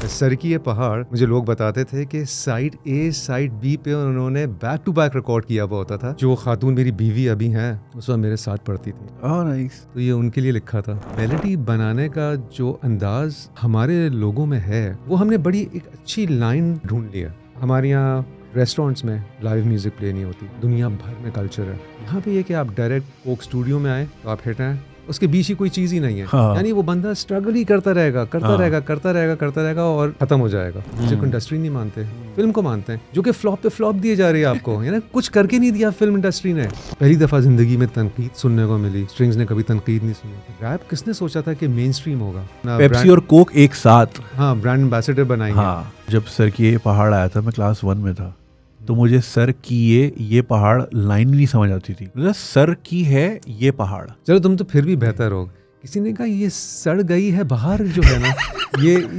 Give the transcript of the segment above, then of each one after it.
Sir की ये पहाड़ मुझे लोग बताते थे कि साइड ए साइड बी पे उन्होंने बैक टू बैक रिकॉर्ड किया हुआ होता था। जो खातून मेरी बीवी अभी हैं उस वक्त मेरे साथ पढ़ती थी। नाइस। तो ये उनके लिए लिखा था। मेलोडी बनाने का जो अंदाज हमारे लोगों में है वो हमने बड़ी एक अच्छी लाइन ढूंढ लिया। हमारे यहाँ रेस्टोरेंट्स में लाइव म्यूजिक प्ले नहीं होती, दुनिया भर में कल्चर है। यहाँ पे ये कि आप डायरेक्ट कोक स्टूडियो में आए तो आप हिट हैं, उसके बीच ही कोई चीज ही नहीं है। हाँ। यानी वो बंदा स्ट्रगल ही करता रहेगा करता रहेगा और खत्म हो जाएगा। म्यूजिक इंडस्ट्री नहीं मानते, फिल्म को मानते हैं, जो कि फ्लॉप पे फ्लॉप दिए जा रही है आपको। यानी कुछ करके नहीं दिया फिल्म इंडस्ट्री ने। पहली दफा जिंदगी में तनकीद सुनने को मिली। स्ट्रिंग्स ने कभी तनकीद नहीं सुनी। रैप किसने सोचा था कि मेन स्ट्रीम होगा? पेप्सी और कोक एक साथ। हाँ, ब्रांड एम्बेसडर बनाएंगे। हाँ, जब सर की ये पहाड़ आया था मैं क्लास 1 में था, तो मुझे सर की ये पहाड़ लाइन नहीं समझ आती थी। मतलब सर की है ये पहाड़। चलो तुम तो फिर भी बेहतर हो। किसी ने कहा ये सड़ गई है बाहर जो है ना,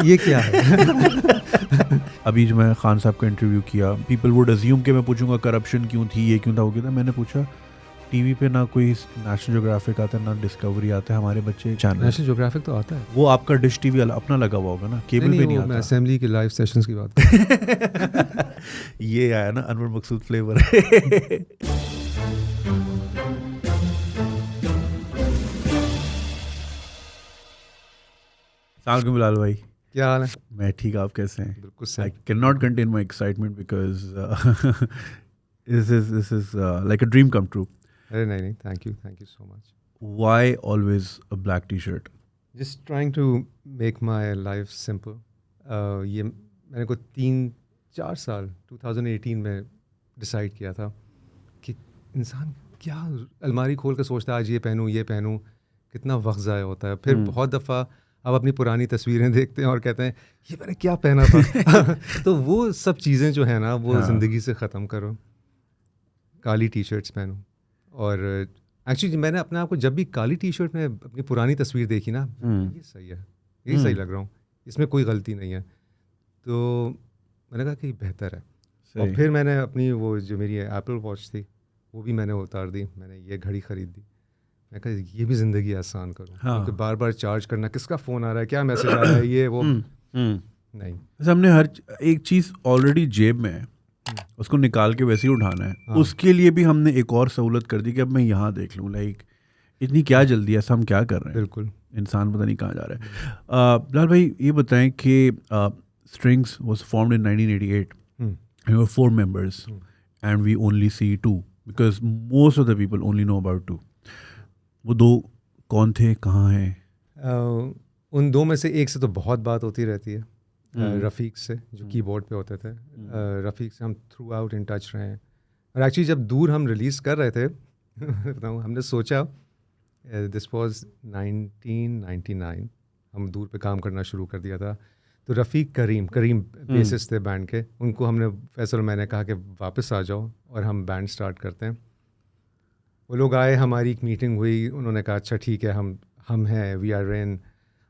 ये क्या है? अभी जो मैं खान साहब का इंटरव्यू किया, पीपल वुड अज्यूम कि मैं पूछूंगा करप्शन क्यों थी, ये क्यों था, वो क्यों था। मैंने पूछा टीवी पे ना कोई नेशनल ज्योग्राफिक आता है ना डिस्कवरी आता है, हमारे बच्चे चैनल। नेशनल ज्योग्राफिक तो आता है। वो आपका डिश टीवी अपना लगा हुआ होगा ना, केबल पे नहीं आता। असेंबली के लाइव सेशंस की बात कर। ये आया ना अनवर मकसूद फ्लेवर। सलाम बिलाल भाई, क्या हाल है? मैं ठीक, आप कैसे हैं? बिल्कुल I सही। cannot contain my excitement because this is like a dream come true. अरे नहीं, thank you so much. Why always a black t-shirt? Just trying to make my life simple. ये मैंने को 3-4 साल 2018 में डिसाइड किया था कि इंसान क्या अलमारी खोल कर सोचता है आज ये पहनूं, कितना वक्त ज़ाया होता है। फिर बहुत दफ़ा आप अपनी पुरानी तस्वीरें देखते हैं और कहते हैं ये मैंने क्या पहना था। तो वो सब चीज़ें जो है ना वो ज़िंदगी से ख़त्म करो। काली टी शर्ट्स पहनो। और एक्चुअली मैंने अपने आप को जब भी काली टी शर्ट में अपनी पुरानी तस्वीर देखी ना, ये सही है, ये सही लग रहा हूँ, इसमें कोई गलती नहीं है। तो मैंने कहा कि बेहतर है। और फिर मैंने अपनी वो जो मेरी एप्पल वॉच थी वो भी मैंने उतार दी, मैंने ये घड़ी ख़रीद दी। मैं कहा ये भी ज़िंदगी आसान करूँ। क्योंकि बार बार चार्ज करना, किसका फ़ोन आ रहा है, क्या मैसेज आ रहा है, ये वो नहीं। हमने हर एक चीज़ ऑलरेडी जेब में है, उसको निकाल के वैसे ही उठाना है। हाँ। उसके लिए भी हमने एक और सहूलत कर दी कि अब मैं यहाँ देख लूँ। लाइक इतनी क्या जल्दी है, हम क्या कर रहे हैं? बिल्कुल। इंसान पता नहीं कहाँ जा रहा है। बिलाल भाई ये बताएं कि strings was formed in 1988 and we were 4 members and we only see 2 because most of the people only know about 2. वो 2 कौन थे, कहाँ हैं? उन 2 में से एक से तो बहुत बात होती रहती है, रफ़ीक से जो कीबोर्ड पे होते थे। रफ़ीक से हम थ्रू आउट इन टच रहे हैं। और एक्चुअली जब दूर हम रिलीज़ कर रहे थे बताऊँ, हमने सोचा दिस वाज 1999, हम दूर पे काम करना शुरू कर दिया था। तो रफ़ीक करीम बेसिस थे बैंड के, उनको हमने फैसल मैंने कहा कि वापस आ जाओ और हम बैंड स्टार्ट करते हैं। वो लोग आए, हमारी एक मीटिंग हुई, उन्होंने कहा अच्छा ठीक है, हम हैं, वी आर इन।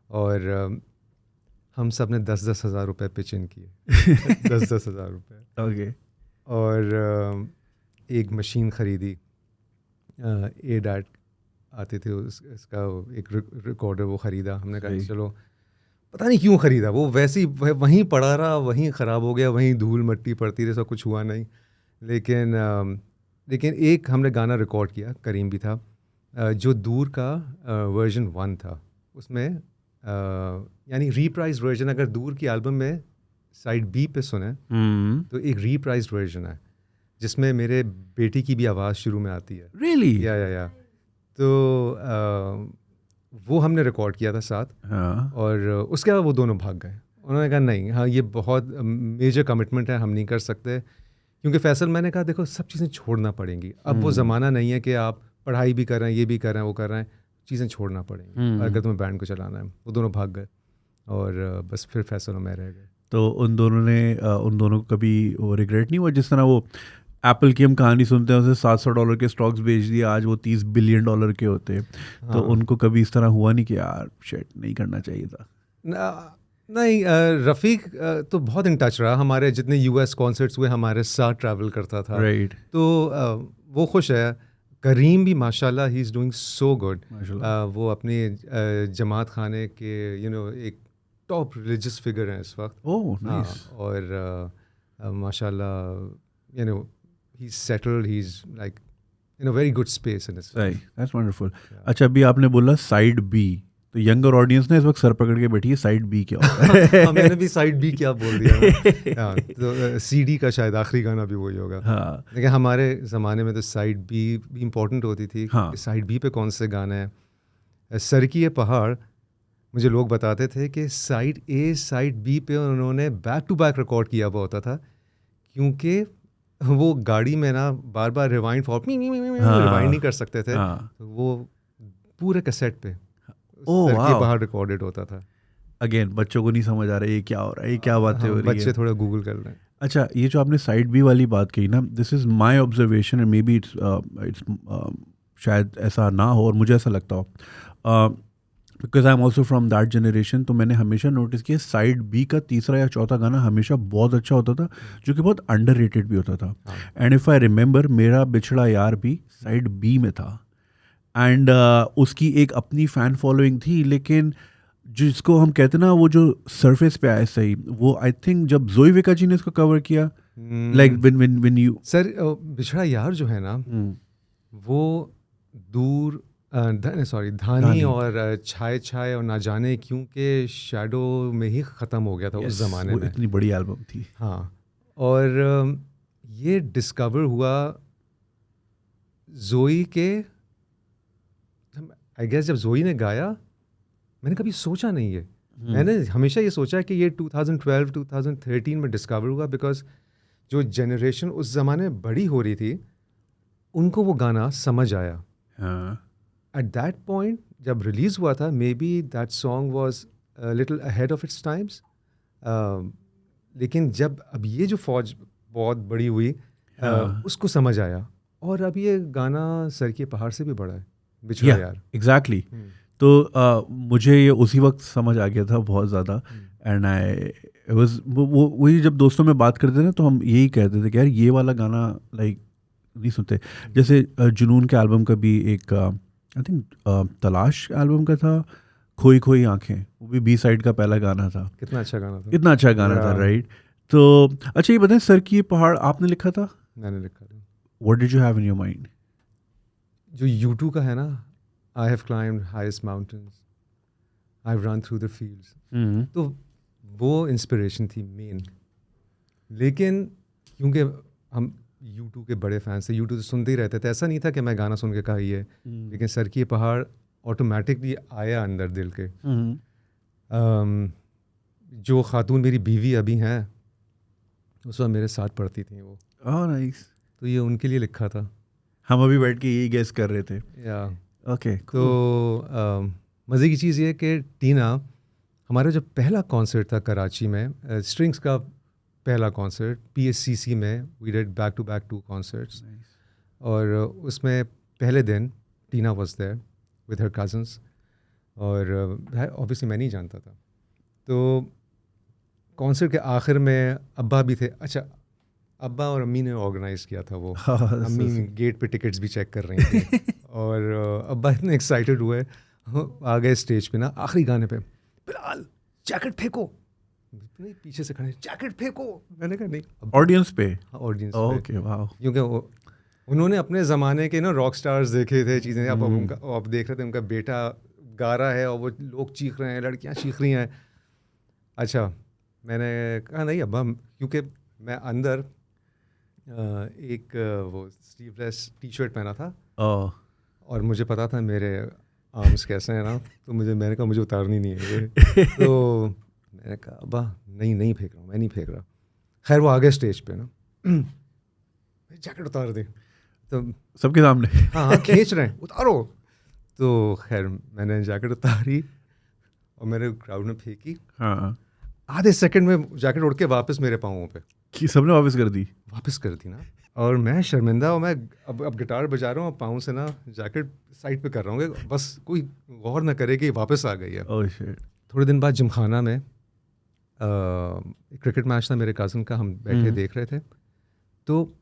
और हम सब ने 10-10 हज़ार रुपये पिच इन किए। 10-10 हज़ार रुपये। ओके। और एक मशीन ख़रीदी, ADAT आते थे इसका एक रिकॉर्डर, वो ख़रीदा। हमने कहा चलो, पता नहीं क्यों ख़रीदा, वो वैसे ही वहीं पड़ा रहा, वहीं ख़राब हो गया, वहीं धूल मट्टी पड़ती रही, सब कुछ हुआ नहीं। लेकिन एक हमने गाना रिकॉर्ड किया, करीम भी था, जो दूर का वर्जन 1 था। उसमें यानी रीप्राइज वर्जन, अगर दूर की एल्बम में साइड बी पे सुने तो एक रीप्राइज वर्जन है जिसमें मेरे बेटी की भी आवाज़ शुरू में आती है। Really? या तो वो हमने रिकॉर्ड किया था साथ। हाँ। और उसके बाद वो दोनों भाग गए। उन्होंने कहा नहीं, हाँ ये बहुत मेजर कमिटमेंट है, हम नहीं कर सकते। क्योंकि फैसल, मैंने कहा देखो सब चीज़ें छोड़ना पड़ेंगी। अब वो ज़माना नहीं है कि आप पढ़ाई भी कर रहे हैं, ये भी कर रहे हैं, वो कर रहे हैं, चीज़ें छोड़ना पड़ेंगी अगर तुम्हें बैंड को चलाना है। वो दोनों भाग गए और बस फिर फैसल और मैं रह गए। तो उन दोनों को कभी वो रिग्रेट नहीं हुआ? जिस तरह वो एप्पल की हम कहानी सुनते हैं, उसे $700 के स्टॉक्स बेच दिए, आज वो $30 बिलियन के होते हैं। तो उनको कभी इस तरह हुआ नहीं कि यार शिट, नहीं करना चाहिए था? नहीं, रफ़ीक तो बहुत इन टच रहा। हमारे जितने US कॉन्सर्ट्स हुए हमारे साथ ट्रैवल करता था। राइट। तो वो खुश है। करीम भी माशाल्लाह, he is doing so good. वो अपने जमात खाने के एक टॉप रिलीजियस फिगर हैं इस वक्त। ओह हाँ, नाइस। और माशाल्लाह he is settled, he is like in a very good space in his सही, दैट्स वंडरफुल। Yeah. अच्छा, अभी आपने बोला साइड बी, तो यंगर ऑडियंस ने इस वक्त सर पकड़ के बैठी है, साइड बी क्या होता है? मैंने भी साइड बी क्या बोल दिया ना। हाँ, तो सीडी का शायद आखिरी गाना भी वही होगा। हाँ लेकिन हमारे ज़माने में तो साइड बी भी इम्पोर्टेंट होती थी हाँ। कि साइड बी पे कौन से गाने हैं। सर की ये पहाड़, मुझे लोग बताते थे कि साइड ए साइड बी पे उन्होंने बैक टू बैक रिकॉर्ड किया हुआ होता था, क्योंकि वो गाड़ी में ना बार बार रिवाइंड रिवाइंड नहीं कर सकते थे, हाँ। तो वो पूरे कैसेट पे ओह सर की वाह। पहाड़ रिकॉर्डेड होता था। अगेन बच्चों को नहीं समझ आ रहा है ये क्या हो रहा है, ये क्या बातें हाँ, हो रही बच्चे है। थोड़ा गूगल कर लें। अच्छा, ये जो आपने साइड बी वाली बात कही ना, this is my observation and may be it's शायद ऐसा ना हो और मुझे ऐसा लगता हो, because I am also from that generation. तो मैंने हमेशा नोटिस किया साइड बी का तीसरा या चौथा गाना हमेशा बहुत अच्छा होता था, जो कि बहुत अंडररेटेड भी होता था। एंड इफ़ आई रिमेंबर, मेरा बिछड़ा यार भी साइड बी में था, एंड उसकी एक अपनी फ़ैन फॉलोइंग थी, लेकिन जिसको हम कहते हैं ना वो जो सरफेस पे आया सही, वो आई थिंक जब जोई विका जी ने इसको कवर किया, लाइक व्हेन यू सर बिछड़ा यार जो है ना, वो दूर सॉरी धानी धानी। और छाए छाए और ना जाने क्यों के शैडो में ही ख़त्म हो गया था उस ज़माने वो में। इतनी बड़ी एल्बम थी। हाँ, और ये डिस्कवर हुआ जोई के, आई गेस जब जोई ने गाया, मैंने कभी सोचा नहीं है। मैंने हमेशा ये सोचा कि ये 2012 2013 में डिस्कवर हुआ, बिकॉज जो जनरेशन उस ज़माने में बड़ी हो रही थी उनको वो गाना समझ आया। हाँ एट दैट पॉइंट जब रिलीज़ हुआ था, may be that song was little ahead of its times. लेकिन जब अब ये जो फौज बहुत बड़ी हुई, हाँ। उसको समझ आया, और अब ये गाना सर के पहाड़ से भी बड़ा है, बिछड़ा यार। एग्जैक्टली। तो मुझे ये उसी वक्त समझ आ गया था बहुत ज़्यादा, एंड आई वाज वो वही जब दोस्तों में बात करते थे ना, तो हम यही कहते थे कि यार ये वाला गाना लाइक नहीं सुनते। जैसे जुनून के एल्बम का भी एक आई थिंक तलाश एल्बम का था, खोई खोई आंखें, वो भी बी साइड का पहला गाना था। कितना अच्छा गाना था। इतना अच्छा गाना था, Yeah. राइट? तो अच्छा, ये बताएं, सर की ये पहाड़ आपने लिखा था? मैंने लिखा था। What did you have in your mind? जो यूट्यूब का है ना, I have climbed highest mountains, I have run through the fields, तो वो इंस्पिरेशन थी मेन। लेकिन क्योंकि हम यूट्यूब के बड़े फैंस थे, यूट्यूब सुनते ही रहते थे, ऐसा नहीं था कि मैं गाना सुन के कहा ये, लेकिन सर की ये पहाड़ ऑटोमेटिकली आया अंदर दिल के। जो खातून मेरी बीवी अभी हैं, उस वक्त मेरे साथ पढ़ती थी वो, ओह नाइस। तो ये उनके लिए लिखा था। हम अभी बैठ के यही गेस कर रहे थे। या ओके, तो मज़े की चीज़ ये कि टीना, हमारा जो पहला कॉन्सर्ट था कराची में, स्ट्रिंग्स का पहला कॉन्सर्ट PSCC में, we did back to back 2 concerts, और उसमें पहले दिन Tina was there with her cousins, और ऑब्वियसली मैं नहीं जानता था। तो कॉन्सर्ट के आखिर में अब्बा भी थे। अच्छा, अब्बा और अम्मी ने ऑर्गेनाइज़ किया था वो। अम्मी गेट पे टिकट्स भी चेक कर रही थी और अब्बा इतने एक्साइटेड हुए, आ गए स्टेज पे ना, आखिरी गाने पे, बिलाल जैकेट फेंको, नहीं पीछे से खड़े, जैकेट फेंको। मैंने कहा नहीं। ऑडियंस पे? ऑडियंस ओके, वाह। क्योंकि उन्होंने अपने ज़माने के ना रॉक स्टार्स देखे थे, चीज़ें। अब उनका, अब देख रहे थे उनका बेटा गा रहा है और वो लोग चीख रहे हैं, लड़कियां चीख रही हैं। अच्छा, मैंने कहा नहीं अब्बा, क्योंकि मैं अंदर एक वो स्लीवलेस टी-शर्ट पहना था, और मुझे पता था मेरे आर्म्स कैसे हैं ना, तो मैंने कहा मुझे उतारनी नहीं है ये। तो मैंने कहा अब्बा नहीं फेंक रहा हूँ, मैं नहीं फेंक रहा। खैर वो आ गए स्टेज पे ना, जैकेट उतार दे, तो सबके सामने? हाँ खींच रहे हैं, उतारो। तो खैर मैंने जैकेट उतारी और मैंने क्राउड में फेंकी। हाँ, आधे सेकंड में जैकेट उड़ के वापस मेरे पाँवों पे कि सबने वापस कर दी? वापस कर दी ना। और मैं शर्मिंदा, और मैं अब गिटार बजा रहा हूँ, पाँव से ना जैकेट साइड पे कर रहा हूँ, बस कोई गौर ना करे कि वापस आ गई है। Oh shit. थोड़े दिन बाद जिमखाना में क्रिकेट मैच था मेरे कज़न का, हम बैठे देख रहे थे, तो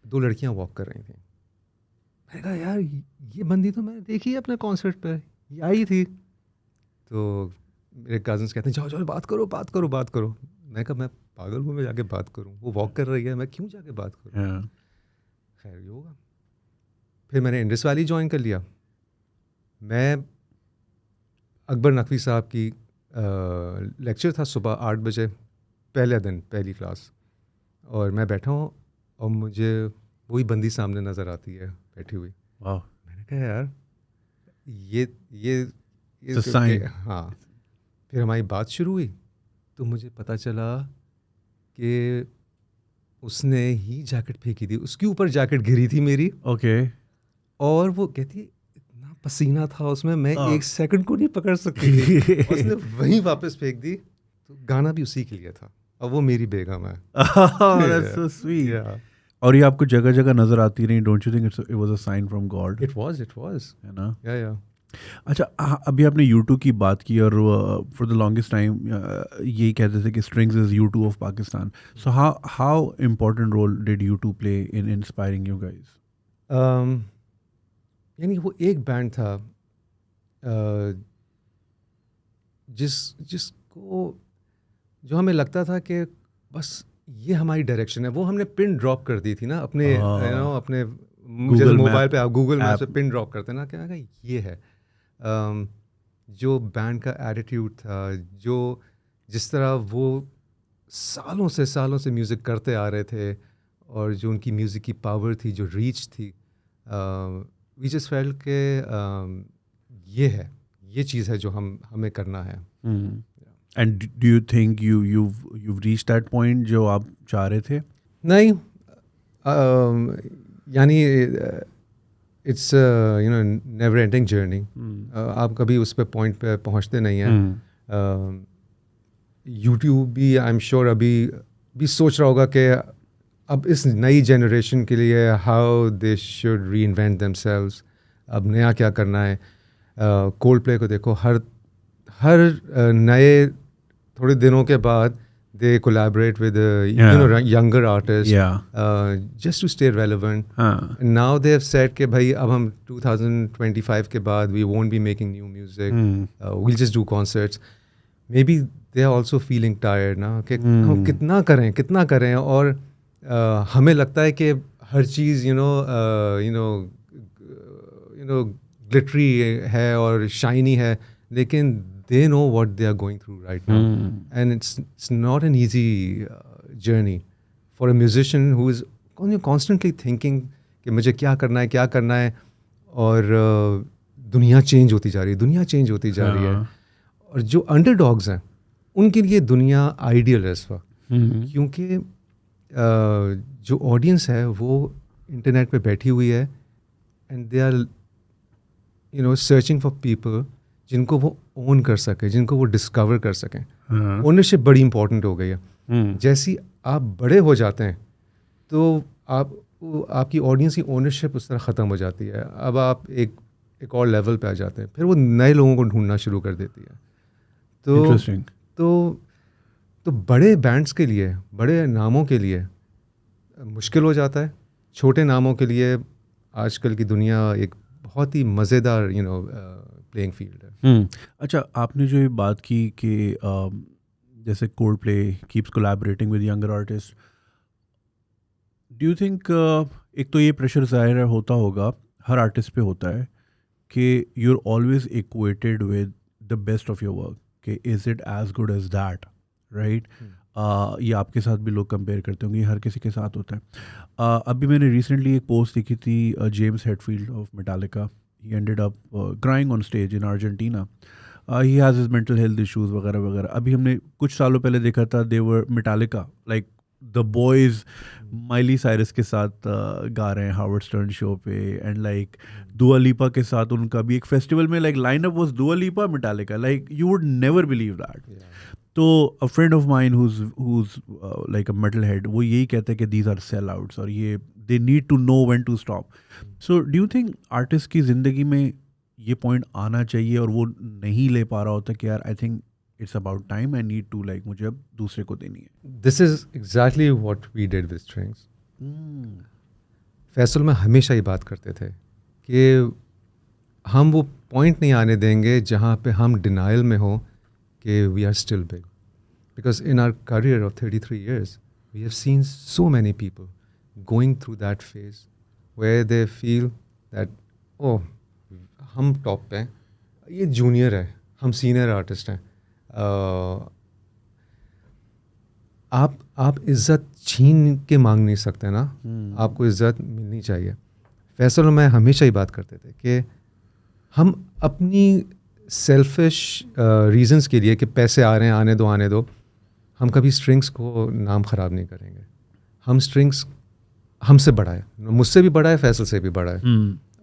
2 लड़कियां वॉक कर रही थी। मैंने कहा यार ये बंदी तो मैंने देखी है अपने कॉन्सर्ट पे, ये आई थी। तो मेरे कज़न्स कहते हैं जाओ जाओ बात करो बात करो बात करो। मैं कहा मैं पागल हूँ, मैं जाके बात करूँ? वो वॉक कर रही है, मैं क्यों जाके बात करूँ? खैर ये होगा। फिर मैंने इंडस वैली ज्वाइन कर लिया। मैं अकबर नकवी साहब की लेक्चर था सुबह 8 बजे, पहले दिन पहली क्लास, और मैं बैठा हूँ और मुझे वही बंदी सामने नज़र आती है बैठी हुई। मैंने कहा यार ये हाँ। फिर हमारी बात शुरू हुई तो मुझे पता चला कि उसने ही जैकेट फेंकी थी, उसके ऊपर जैकेट गिरी थी मेरी। ओके। और वो कहती है इतना पसीना था उसमें, मैं 1 सेकंड को नहीं पकड़ सकती थी। उसने वहीं वापस फेंक दी। तो गाना भी उसी के लिए था, और वो मेरी बेगम है। That's so sweet. Yeah. और ये आपको जगह जगह नजर आती रही, don't you think it was a sign from God? It was, है ना? Yeah. अच्छा, अभी आपने U2 की बात की, और फॉर द लॉन्गेस्ट टाइम यही कहते थे कि Strings is U2 of Pakistan. So how important role did U2 play in inspiring you guys? यानी वो एक बैंड था जिसको जो हमें लगता था कि बस ये हमारी डायरेक्शन है। वो हमने पिन ड्रॉप कर दी थी ना अपने अपने जैसे मोबाइल पे आप गूगल मैप से पिन ड्रॉप करते ना, क्या ये है। जो बैंड का एटीट्यूड था, जो जिस तरह वो सालों से म्यूज़िक करते आ रहे थे, और जो उनकी म्यूज़िक की पावर थी, जो रीच थी, वी जस्ट फेल्ट के ये चीज़ है जो हमें करना है। And do you think you've reached that point जो आप चाह रहे थे? नहीं, यानी इट्स नेवर एंडिंग जर्नी। आप कभी उस पे पॉइंट पे पहुंचते नहीं हैं। यूट्यूब भी आई एम श्योर अभी भी सोच रहा होगा कि अब इस नई जनरेशन के लिए हाउ दे शुड री इन्वेंट देमसेल्व्स, अब नया क्या करना है। कोल्ड प्ले को देखो, हर नए थोड़े दिनों के बाद they collaborate with younger artists just to stay relevant. And now they have said कि भाई अब हम 2025 के बाद we won't be making new music, we'll just do concerts. Maybe they are also feeling tired ना कि हम कितना करें और हमें लगता है कि हर चीज़ glittery है और shiny है, लेकिन they know what they are going through right now. And it's not an easy journey for a musician who is constantly thinking कि मुझे क्या करना है, और दुनिया चेंज होती जा रही है, और जो अंडरडॉग्स हैं उनके लिए दुनिया आइडियल है इस वक्त, क्योंकि जो ऑडियंस है वो इंटरनेट पे बैठी हुई है, and they are searching for people जिनको वो ओन कर सके, जिनको वो डिस्कवर कर सकें। ओनरशिप बड़ी इंपॉर्टेंट हो गई है। जैसी आप बड़े हो जाते हैं तो आपकी ऑडियंस की ओनरशिप उस तरह ख़त्म हो जाती है। अब आप एक और लेवल पे आ जाते हैं, फिर वो नए लोगों को ढूंढना शुरू कर देती है। तो बड़े बैंड्स के लिए, बड़े नामों के लिए मुश्किल हो जाता है। छोटे नामों के लिए आजकल की दुनिया एक बहुत ही मज़ेदार प्लेइंग फील्ड है। अच्छा, आपने जो ये बात की कि जैसे cold play keeps collaborating with younger artist, do you think एक तो ये प्रेशर ज़ाहिर होता होगा, हर आर्टिस्ट पे होता है कि you are always equated with the best of your work, कि is it as good as that, right? ये आपके साथ भी लोग कंपेयर करते होंगे, हर किसी के साथ होता है। अभी मैंने रिसेंटली एक पोस्ट देखी थी, James Hetfield of Metallica, he ended up crying on stage in Argentina. He has his mental health issues वगैरह वगैरह। अभी हमने कुछ सालों पहले देखा था, they were Metallica, like the boys Miley Cyrus के साथ गा रहे हैं हावर्ड स्टर्न शो पे, एंड लाइक दुआ लिपा के साथ उनका भी एक फेस्टिवल में like lineup was Dua Lipa, Metallica, like you would never believe that. तो a friend of mine who's like a metal head, वो यही कहते हैं कि these are sell outs, और ये they need to know when to stop. So do you think artist की ज़िंदगी में ये पॉइंट आना चाहिए और वो नहीं ले पा रहा होता कि यार I think it's about time, I need to like मुझे अब दूसरे को देनी है? This is exactly what we did with Strings. Faisal में हमेशा ही बात करते थे कि हम वो पॉइंट नहीं आने देंगे जहाँ पे हम डिनाइल में हो कि we are still big. Because in our career of 33 years, we have seen so many people going through that phase where they feel that, oh, हम टॉप पे हैं, ये जूनियर है, हम सीनियर आर्टिस्ट हैं. आप इज़्ज़त छीन के मांग नहीं सकते ना. आपको इज़्ज़त मिलनी चाहिए. फैसल और मैं हमेशा ही बात करते थे कि हम अपनी सेल्फिश रीजंस के लिए कि पैसे आ रहे हैं, आने दो, हम कभी स्ट्रिंग्स को नाम ख़राब नहीं करेंगे. हम स्ट्रिंग्स हमसे बड़ा है, मुझसे भी बड़ा है, फैसल से भी बड़ा है,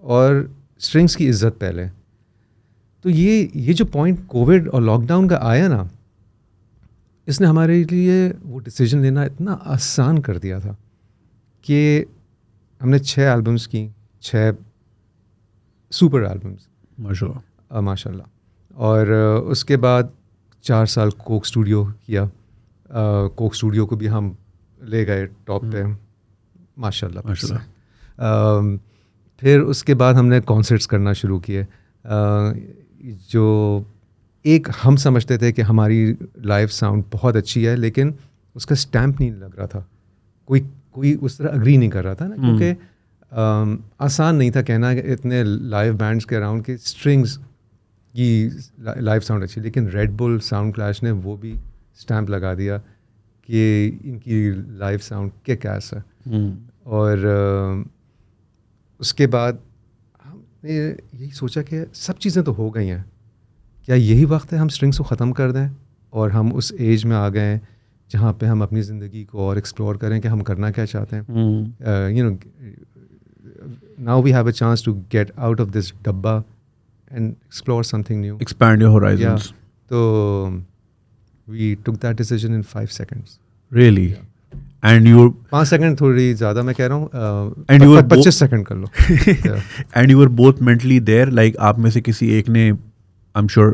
और स्ट्रिंग्स की इज़्ज़त पहले. तो ये जो पॉइंट कोविड और लॉकडाउन का आया ना, इसने हमारे लिए वो डिसीजन लेना इतना आसान कर दिया था कि हमने 6 एल्बम्स की, 6 सुपर एल्बम्स माशाल्लाह. और उसके बाद 4 साल कोक स्टूडियो किया. कोक स्टूडियो को भी हम ले गए टॉप पे माशाल्लाह. फिर उसके बाद हमने कॉन्सर्ट्स करना शुरू किए. जो एक हम समझते थे कि हमारी लाइव साउंड बहुत अच्छी है, लेकिन उसका स्टैम्प नहीं लग रहा था. कोई उस तरह अग्री नहीं कर रहा था ना, क्योंकि आसान नहीं था कहना कि इतने लाइव बैंड्स के अराउंड के स्ट्रिंग्स की लाइव साउंड अच्छी. लेकिन रेड बुल साउंड क्लैश ने वो भी स्टैम्प लगा दिया कि इनकी लाइव साउंड किक-एस है. और उसके बाद हमने यही सोचा कि सब चीज़ें तो हो गई हैं, क्या यही वक्त है हम स्ट्रिंग्स को ख़त्म कर दें और हम उस एज में आ गए हैं जहाँ पे हम अपनी ज़िंदगी को और एक्सप्लोर करें कि हम करना क्या चाहते हैं. You know, now we have a chance to get out of this डब्बा and explore something new, expand your horizons. तो we took that decision in 5 seconds. Really? And you were 5 second थोड़ी ज़्यादा मैं कह रहा हूँ. And you were 25 सेकंड कर लो. And you were both mentally there, like आप में से किसी एक ने, I'm sure,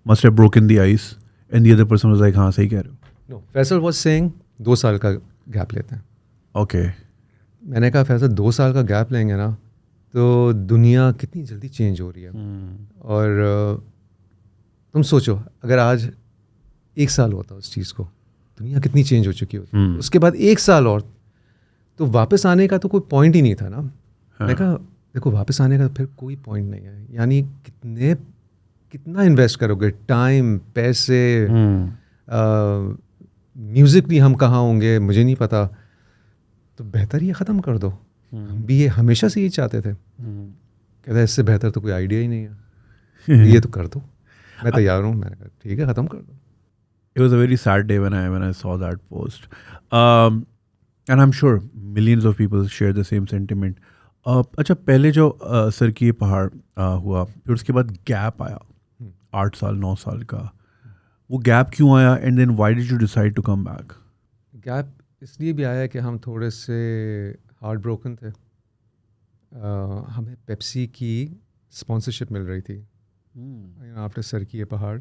must have broken the ice, and the other person was like, हाँ सही कह रहे हो. No, फैसल was saying 2 साल का गैप लेते हैं. Okay. मैंने कहा फैसल 2 साल का गैप लेंगे ना तो दुनिया कितनी जल्दी चेंज हो रही है. और तुम सोचो अगर आज 1 साल होता उस चीज़ को, दुनिया कितनी चेंज हो चुकी होती. उसके बाद 1 साल और, तो वापस आने का तो कोई पॉइंट ही नहीं था ना. मैंने कहा देखो वापस आने का फिर कोई पॉइंट नहीं है. यानी कितना इन्वेस्ट करोगे, टाइम, पैसे, म्यूज़िक भी हम कहाँ होंगे मुझे नहीं पता. तो बेहतर ये ख़त्म कर दो. हम भी ये हमेशा से ये चाहते थे. कहता इससे बेहतर तो कोई आइडिया ही नहीं है. ये तो कर दो, मैं तैयार हूँ. मैंने कहा ठीक है ख़त्म कर दो. It was a very sad day when I saw that post, and I'm sure millions of people share the same sentiment. अच्छा, पहले जो सर की ये पहाड़ हुआ, फिर उसके बाद गैप आया 8 साल 9 साल का. वो गैप क्यों आया, and then why did you decide to come back? Gap इसलिए भी आया कि हम थोड़े से हार्ट ब्रोकन थे. हमें पेप्सी की स्पॉन्सरशिप मिल रही थी आफ्टर सर की ये पहाड़.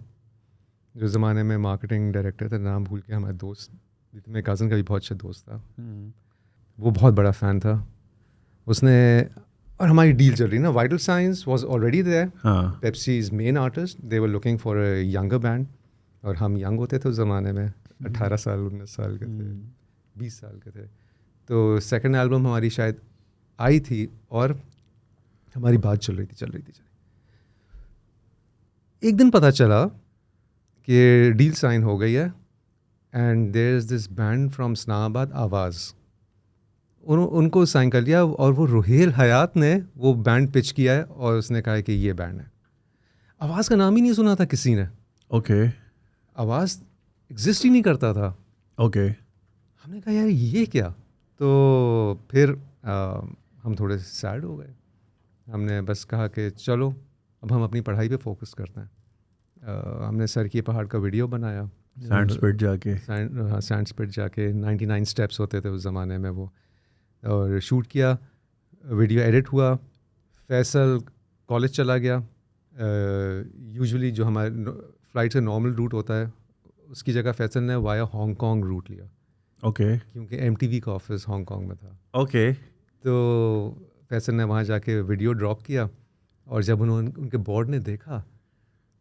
जो ज़माने में मार्केटिंग डायरेक्टर था, नाम भूल के, हमारे दोस्त, मेरे कज़न का भी बहुत अच्छा दोस्त था, वो बहुत बड़ा फ़ैन था. उसने, और हमारी डील चल रही ना, Vital Signs was already there, Pepsi's main artist, they were looking for a younger band. और हम यंग होते थे उस ज़माने में, 18 साल 19 साल के थे, 20 साल के थे. तो सेकंड एल्बम हमारी शायद आई थी और हमारी बात चल रही थी. एक दिन पता चला कि डील साइन हो गई है, and there is this band from Islamabad, Awaz. उनको साइन कर लिया, और वो रुहेल हयात ने वो बैंड पिच किया है और उसने कहा है कि ये बैंड है. आवाज़ का नाम ही नहीं सुना था किसी ने. ओके. आवाज़ एग्जिस्ट ही नहीं करता था. ओके. हमने कहा यार ये क्या. तो फिर हम थोड़े सैड हो गए. हमने बस कहा कि चलो अब हम अपनी पढ़ाई पे फोकस करते हैं. हमने सर की पहाड़ का वीडियो बनाया, सैंडस्पिट जाके 99 स्टेप्स होते थे उस ज़माने में वो, और शूट किया. वीडियो एडिट हुआ. फैसल कॉलेज चला गया. यूजुअली जो हमारे फ़्लाइट से नॉर्मल रूट होता है, उसकी जगह फैसल ने वाया हांगकॉन्ग रूट लिया. ओके. क्योंकि MTV का ऑफिस हांगकॉन्ग में था. ओके. तो फैसल ने वहाँ जाके वीडियो ड्रॉप किया, और जब उन्होंने उनके बोर्ड ने देखा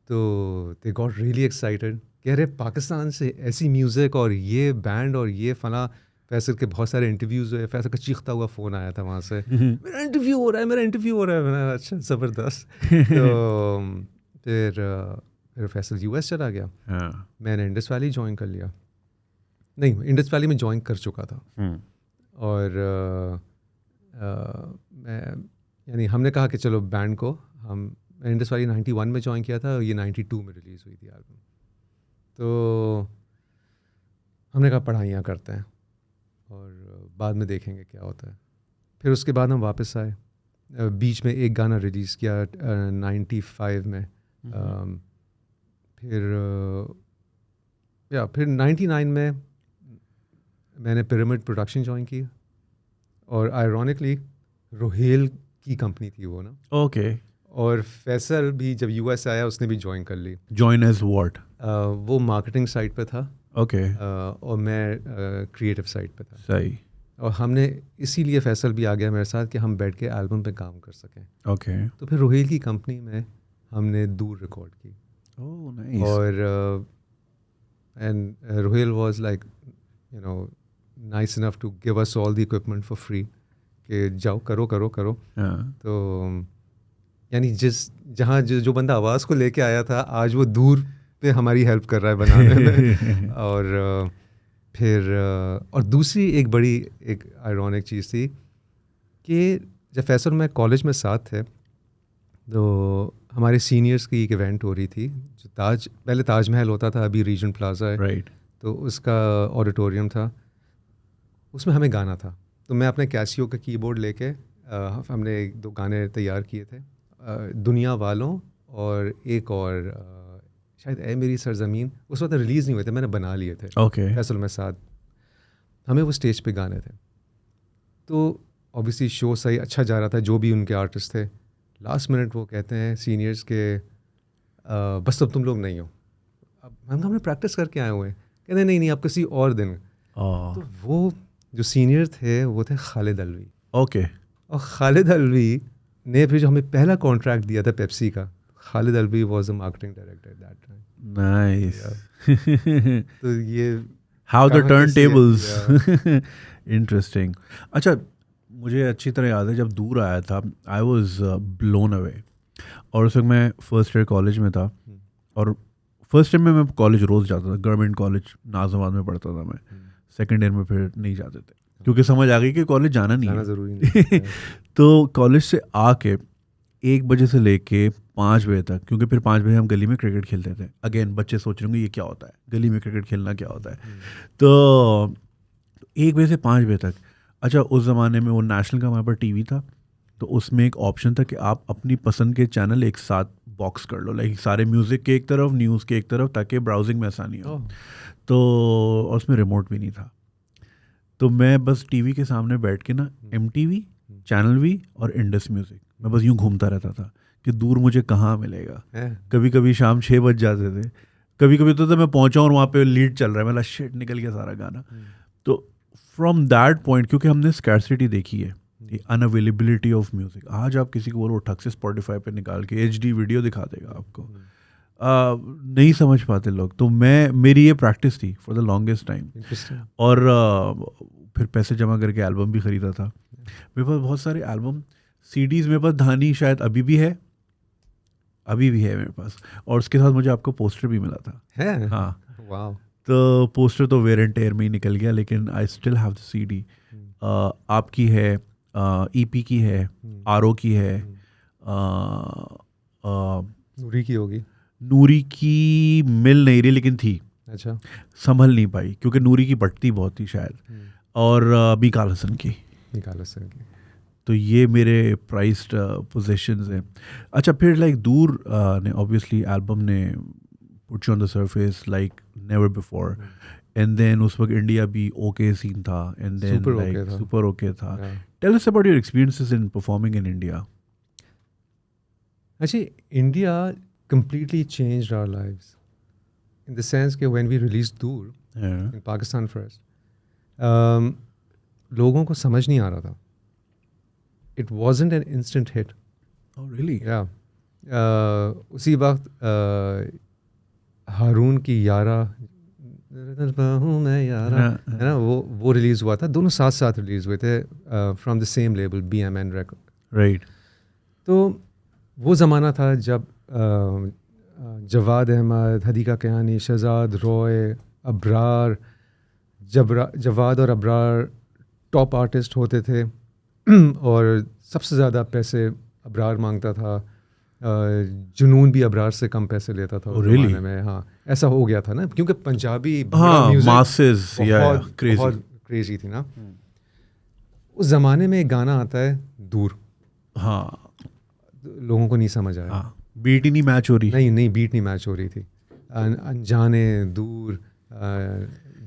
तो दे गॉट रियली एक्साइटेड. कह रहे पाकिस्तान से ऐसी म्यूज़िक और ये बैंड और ये फला। फैसल के बहुत सारे इंटरव्यूज़ हुए, फैसल का चीखता हुआ फ़ोन आया था वहाँ से, मेरा इंटरव्यू हो रहा है, मेरा इंटरव्यू हो रहा है। मैंने अच्छा ज़बरदस्त। तो फिर फैसल यूएस चला गया। मैंने इंडस वैली ज्वाइन कर लिया। नहीं, इंडस वैली में ज्वाइन कर चुका था। और मैं यानी हमने कहा कि चलो बैंड को हम इंडस वैली 91 में ज्वाइन किया था, ये 92 में रिलीज़ हुई थी एल्बम। तो हमने कहा पढ़ाइयाँ करते हैं और बाद में देखेंगे क्या होता है। फिर उसके बाद हम वापस आए। बीच में एक गाना रिलीज़ किया 95 में। फिर 99 में मैंने पिरामिड प्रोडक्शन ज्वाइन की। और आयरॉनिकली रोहेल की कंपनी थी वो ना। ओके। और फैसल भी जब यूएस आया उसने भी ज्वाइन कर ली। Join as what? वो मार्केटिंग साइड पे था। ओके। और मैं क्रिएटिव साइड पे था। सही। और हमने इसीलिए फैसल भी आ गया मेरे साथ कि हम बैठ के एल्बम पे काम कर सकें। ओके। तो फिर रोहेल की कंपनी में हमने दूर रिकॉर्ड की। Oh nice. और and Rohail was like you know nice enough to give us all the equipment for free कि जाओ करो करो करो। तो यानी जहाँ जो बंदा आवाज़ को लेके आया था आज वो दूर पे हमारी हेल्प कर रहा है बनाने में। और फिर और दूसरी एक बड़ी एक आयरॉनिक चीज़ थी कि जब फैसल में कॉलेज में साथ थे तो हमारे सीनियर्स की एक इवेंट हो रही थी जो पहले ताजमहल होता था, अभी रीजन प्लाजा है। राइट। तो उसका ऑडिटोरियम था, उसमें हमें गाना था। तो मैं अपने कैसियो का कीबोर्ड लेके हमने 1-2 गाने तैयार किए थे, दुनिया वालों और एक और शायद ए मेरी सरजमीन। उस वक्त रिलीज़ नहीं हुए थे, मैंने बना लिए थे। ओके। फैसल में साथ हमें वो स्टेज पे गाने थे। तो ऑब्वियसली शो सही अच्छा जा रहा था, जो भी उनके आर्टिस्ट थे। लास्ट मिनट वो कहते हैं सीनियर्स के बस अब तुम लोग नहीं हो। अब हमने प्रैक्टिस करके आए हुए हैं। कहते नहीं नहीं आप किसी और दिन। तो वो जो सीनियर थे वो थे खालिद अलवी। ओके। और खालिद अलवी ने फिर जो हमें पहला कॉन्ट्रैक्ट दिया था पेप्सी का, Khalid Alvi was a marketing director that time. Nice. तो ये how the turn tables. Yeah. Interesting. अच्छा, मुझे अच्छी तरह याद है जब दूर आया था आई वॉज ब्लोन अवे। और उस वक्त मैं फर्स्ट ईयर कॉलेज में था। और फर्स्ट ईयर में मैं कॉलेज रोज़ जाता था, गवर्नमेंट कॉलेज नाज़ाबाद में पढ़ता था मैं। सेकेंड ईयर में फिर नहीं जाते थे क्योंकि समझ आ गई कि कॉलेज जाना नहीं है, ज़रूरी नहीं। तो कॉलेज से आके 1 बजे से लेके 5 बजे तक, क्योंकि फिर 5 बजे हम गली में क्रिकेट खेलते थे। अगेन बच्चे सोच रहे होंगे ये क्या होता है, गली में क्रिकेट खेलना क्या होता है। तो 1 बजे से 5 बजे तक। अच्छा, उस ज़माने में वो नेशनल का हमारे पर टीवी था, तो उसमें एक ऑप्शन था कि आप अपनी पसंद के चैनल एक साथ बॉक्स कर लो, लाइक सारे म्यूज़िक के एक तरफ, न्यूज़ के एक तरफ, ताकि ब्राउजिंग में आसानी हो। तो और उसमें रिमोट भी नहीं था। तो मैं बस टीवी के सामने बैठ के ना MTV, चैनल वी और इंडस म्यूज़िक, मैं बस यूँ घूमता रहता था कि दूर मुझे कहाँ मिलेगा। कभी कभी शाम 6 बज जाते थे, कभी कभी तो मैं पहुँचा और वहाँ पे लीड चल रहा है, मतलब शिट निकल गया सारा गाना। तो फ्रॉम दैट पॉइंट, क्योंकि हमने स्कैर्सिटी देखी है, अनअवेलेबिलिटी ऑफ म्यूज़िक। आज आप किसी को बोलो ठग से स्पॉटिफाई पे निकाल के HD वीडियो दिखा देगा आपको। नहीं समझ पाते लोग। तो मेरी ये प्रैक्टिस थी फॉर द लॉन्गेस्ट टाइम। और फिर पैसे जमा करके एल्बम भी ख़रीदा था। मेरे पास बहुत सारे एल्बम, CDs मेरे पास धानी शायद अभी भी है मेरे पास। और उसके साथ मुझे आपको पोस्टर भी मिला था। हाँ, वाह। तो पोस्टर तो वेयर एंड टेयर में ही निकल गया, लेकिन I still have the CD। आपकी है, EP की है, RO की है, नूरी की होगी। नूरी की मिल नहीं रही लेकिन थी। अच्छा, संभल नहीं पाई क्योंकि नूरी की बढ़ती बहुत थी शायद। और बीकाल हसन की। तो ये मेरे प्राइस्ड पोजेशंस हैं। अच्छा, फिर लाइक दूर ने ऑब्वियसली एल्बम ने put you on the surface like never before. And then उस वक्त इंडिया भी ओके सीन था, and then like super okay था। Tell us about your experiences in performing in India. Actually, India completely changed our lives in the sense that when we released Dur in Pakistan first, लोगों को समझ नहीं आ रहा था. It wasn't an instant hit. Oh, really? Yeah. उसी वक्त हारून की यारा हूँ मैं यारा, है ना, वो रिलीज़ हुआ था, दोनों साथ साथ रिलीज़ हुए थे from the same label BMN record. Right. तो वो ज़माना था जब जवाद अहमद, हदीका कयानी, शहजाद रॉय, अब्रार, जवाद और अब्रार टॉप आर्टिस्ट होते थे और सबसे ज़्यादा पैसे अब्रार मांगता था, जुनून भी अब्रार से कम पैसे लेता था उस really? ज़माने में। हाँ, ऐसा हो गया था ना, क्योंकि पंजाबी हाँ, म्यूजिक masses, yeah, crazy. बहुत क्रेजी थी ना। उस ज़माने में एक गाना आता है दूर, हाँ, लोगों को नहीं समझ आया। हाँ, बीट ही नहीं मैच हो रही। नहीं बीट नहीं मैच हो रही थी। अनजाने दूर,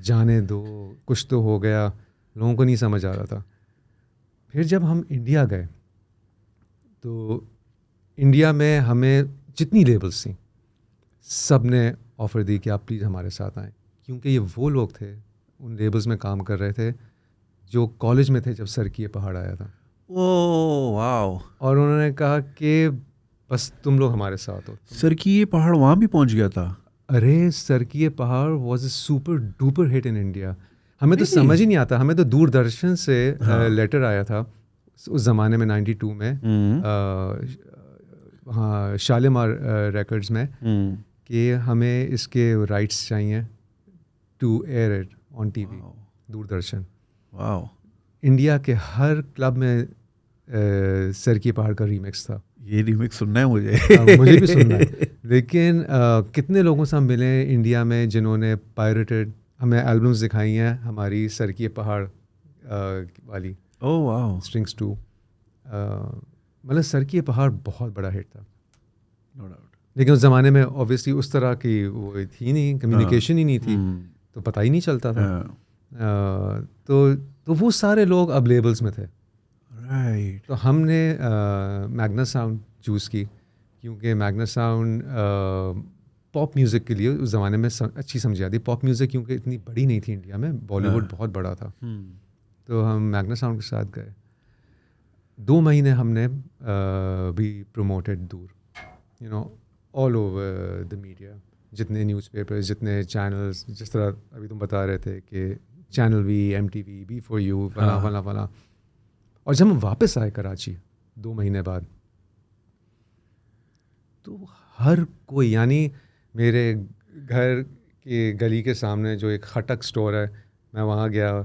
जाने दो, कुछ तो हो गया, लोगों को नहीं समझ आ रहा था। फिर जब हम इंडिया गए तो इंडिया में हमें जितनी लेबल्स थी सब ने ऑफ़र दी कि आप प्लीज़ हमारे साथ आएँ, क्योंकि ये वो लोग थे उन लेबल्स में काम कर रहे थे जो कॉलेज में थे जब सर की ये पहाड़ आया था। Oh wow. और उन्होंने कहा कि बस तुम लोग हमारे साथ हो। सर की ये पहाड़ वहाँ भी पहुँच गया था। अरे सर की ये पहाड़ was a super duper hit in India. हमें तो Really? समझ ही नहीं आता, हमें तो दूरदर्शन से हाँ। लेटर आया था उस ज़माने में 92 में, हाँ शालीमार रिकॉर्ड्स में, कि हमें इसके राइट्स चाहिए to air it on TV, Doordarshan. Wow. India के हर क्लब में सर की पहाड़ का रीमिक्स था। ये रिमिक्स सुनना है मुझे। मुझे भी सुनना है, लेकिन कितने लोगों से हम मिले इंडिया में जिन्होंने पायरेटेड हमें एल्बम्स दिखाई हैं हमारी सर की पहाड़ वाली, ओह वाओ। स्ट्रिंग्स 2। मतलब सर की पहाड़ बहुत बड़ा हिट था, नो डाउट। लेकिन उस ज़माने में ऑब्वियसली उस तरह की वो थी नहीं, कम्युनिकेशन ही नहीं थी, तो पता ही नहीं चलता था। तो वो सारे लोग अब लेबल्स में थे। राइट। तो हमने मैग्ना साउंड चूज़ की, क्योंकि मैग्ना साउंड पॉप म्यूज़िक के लिए उस ज़माने में अच्छी समझी जाती। पॉप म्यूज़िक क्योंकि इतनी बड़ी नहीं थी इंडिया में, बॉलीवुड बहुत बड़ा था। तो हम मैग्ना साउंड के साथ गए। 2 महीने हमने भी प्रमोटेड दूर, you know, all over the media, जितने न्यूज़पेपर्स, जितने चैनल्स, जिस तरह अभी तुम बता रहे थे कि चैनल V, MTV, B4U, फला। और जब हम वापस आए कराची 2 महीने बाद, तो हर कोई, यानी मेरे घर के गली के सामने जो एक खटक स्टोर है, मैं वहाँ गया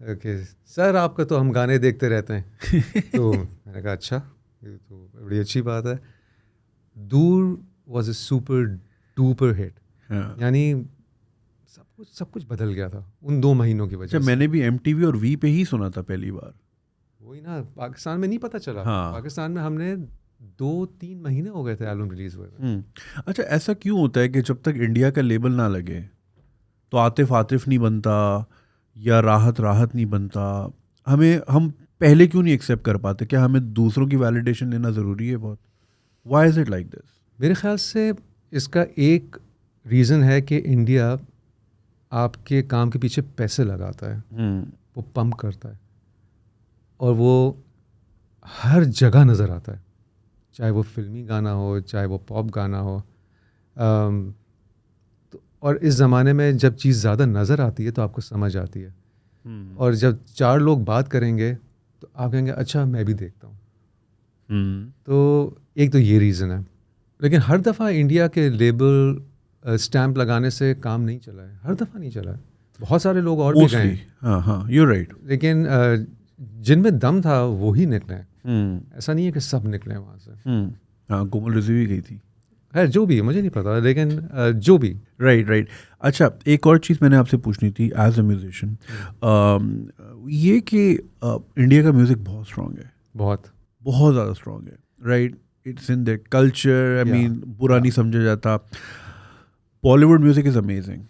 कि सर आपका तो हम गाने देखते रहते हैं। तो मैंने कहा अच्छा, ये तो बड़ी अच्छी बात है। दूर was a super duper hit, यानी सब कुछ बदल गया था उन 2 महीनों की वजह से। मैंने भी MTV और V पे ही सुना था पहली बार। वही ना, पाकिस्तान में नहीं पता चला। हाँ। पाकिस्तान में हमने 2-3 महीने हो गए थे एल्बम रिलीज हुए। अच्छा, ऐसा क्यों होता है कि जब तक इंडिया का लेबल ना लगे तो आतिफ नहीं बनता या राहत नहीं बनता? हम पहले क्यों नहीं एक्सेप्ट कर पाते? क्या हमें दूसरों की वैलिडेशन लेना ज़रूरी है बहुत? Why is it like this? मेरे ख्याल से इसका एक रीज़न है कि इंडिया आपके काम के पीछे पैसे लगाता है, वो पंप करता है, और वो हर जगह नज़र आता है, चाहे वो फिल्मी गाना हो, चाहे वो पॉप गाना हो। तो और इस ज़माने में जब चीज़ ज़्यादा नज़र आती है तो आपको समझ आती है, और जब 4 लोग बात करेंगे तो आप कहेंगे अच्छा मैं भी देखता हूँ। तो एक तो ये रीज़न है, लेकिन हर दफ़ा इंडिया के लेबल स्टैंप लगाने से काम नहीं चला है, हर दफ़ा नहीं चला है। बहुत सारे लोग और भी गए, हाँ, you're right, लेकिन जिनमें दम था वो ही निकले। ऐसा नहीं है कि सब निकले वहाँ से। हाँ, कोमल रिजवी भी गई थी। है जो भी, मुझे नहीं पता, लेकिन जो भी। राइट। अच्छा, एक और चीज़ मैंने आपसे पूछनी थी एज अ म्यूजिशियन, ये कि इंडिया का म्यूज़िक बहुत स्ट्रॉन्ग है, बहुत ज़्यादा स्ट्रॉन्ग है, right? It's in the culture, I mean बुरा नहीं समझा जाता। Bollywood music is amazing,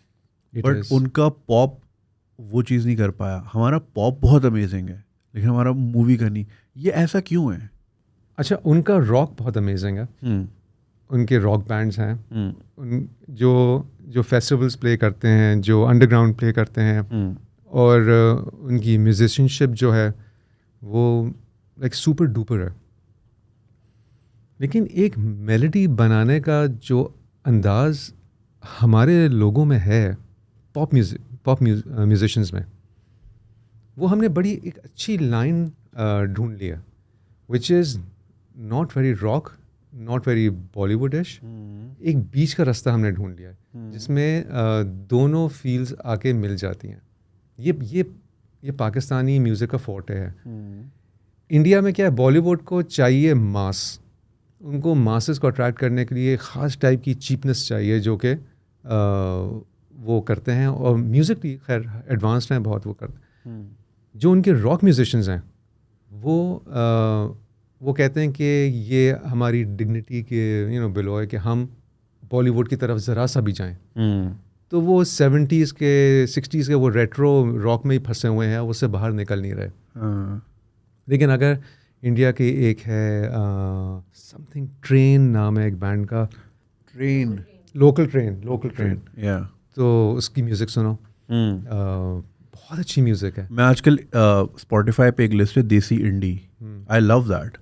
but उनका पॉप वो चीज़ नहीं कर पाया। हमारा पॉप बहुत अमेजिंग है, लेकिन हमारा मूवी का नहीं। ये ऐसा क्यों है? अच्छा, उनका रॉक बहुत अमेजिंग है, उनके रॉक बैंड्स हैं, उन जो फेस्टिवल्स प्ले करते हैं, जो अंडरग्राउंड प्ले करते हैं, और उनकी म्यूजिशियनशिप जो है वो लाइक सुपर डुपर है। लेकिन एक मेलोडी बनाने का जो अंदाज़ हमारे लोगों में है, पॉप म्यूजिशियंस में, वो हमने बड़ी एक अच्छी लाइन ढूंढ लिया, which is not very rock, not very Bollywoodish, एक बीच का रास्ता हमने ढूंढ लिया है जिसमें दोनों फील्स आके मिल जाती हैं. ये पाकिस्तानी म्यूज़िक का फोर्टे है. इंडिया में क्या है, बॉलीवुड को चाहिए मास, उनको मासेस को अट्रैक्ट करने के लिए ख़ास टाइप की चीपनेस चाहिए जो कि वो करते हैं, और म्यूज़िक भी खैर एडवांस्ड हैं बहुत, वो करते हैं. जो उनके रॉक म्यूजिशियंस हैं वो कहते हैं कि ये हमारी डिग्निटी के बिलो है कि हम बॉलीवुड की तरफ ज़रा सा भी जाएं. तो वो 70s के 60s के वो रेट्रो रॉक में ही फंसे हुए हैं, उससे बाहर निकल नहीं रहे. लेकिन अगर इंडिया की एक है समथिंग ट्रेन नाम है एक बैंड का, लोकल ट्रेन, तो उसकी म्यूज़िक सुनो, बहुत अच्छी म्यूज़िक है. मैं आजकल स्पॉटिफाई पे एक लिस्ट है देसी इंडी, आई लव दैट,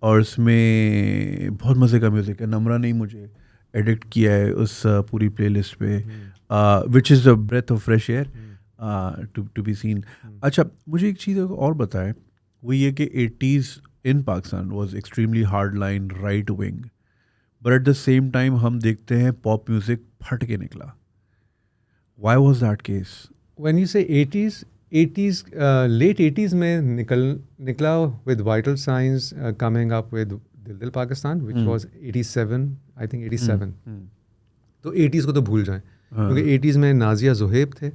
और उसमें बहुत मज़े का म्यूज़िक है. नम्रा ने मुझे एडिक्ट किया है उस पूरी प्लेलिस्ट पे, which is the breath of fresh air to be seen. अच्छा, मुझे एक चीज़ और बताएं, वो ये कि 80s in Pakistan was extremely hard line, right wing, but at the same time हम देखते हैं पॉप म्यूज़िक फट के निकला. Why was that case? When you say 80s, late 80s में निकला with Vital Signs coming up with Dil Dil Pakistan, which was 87, I think 87. तो 80s को तो भूल जाएं, क्योंकि 80s में नाजिया ज़ुहैब थे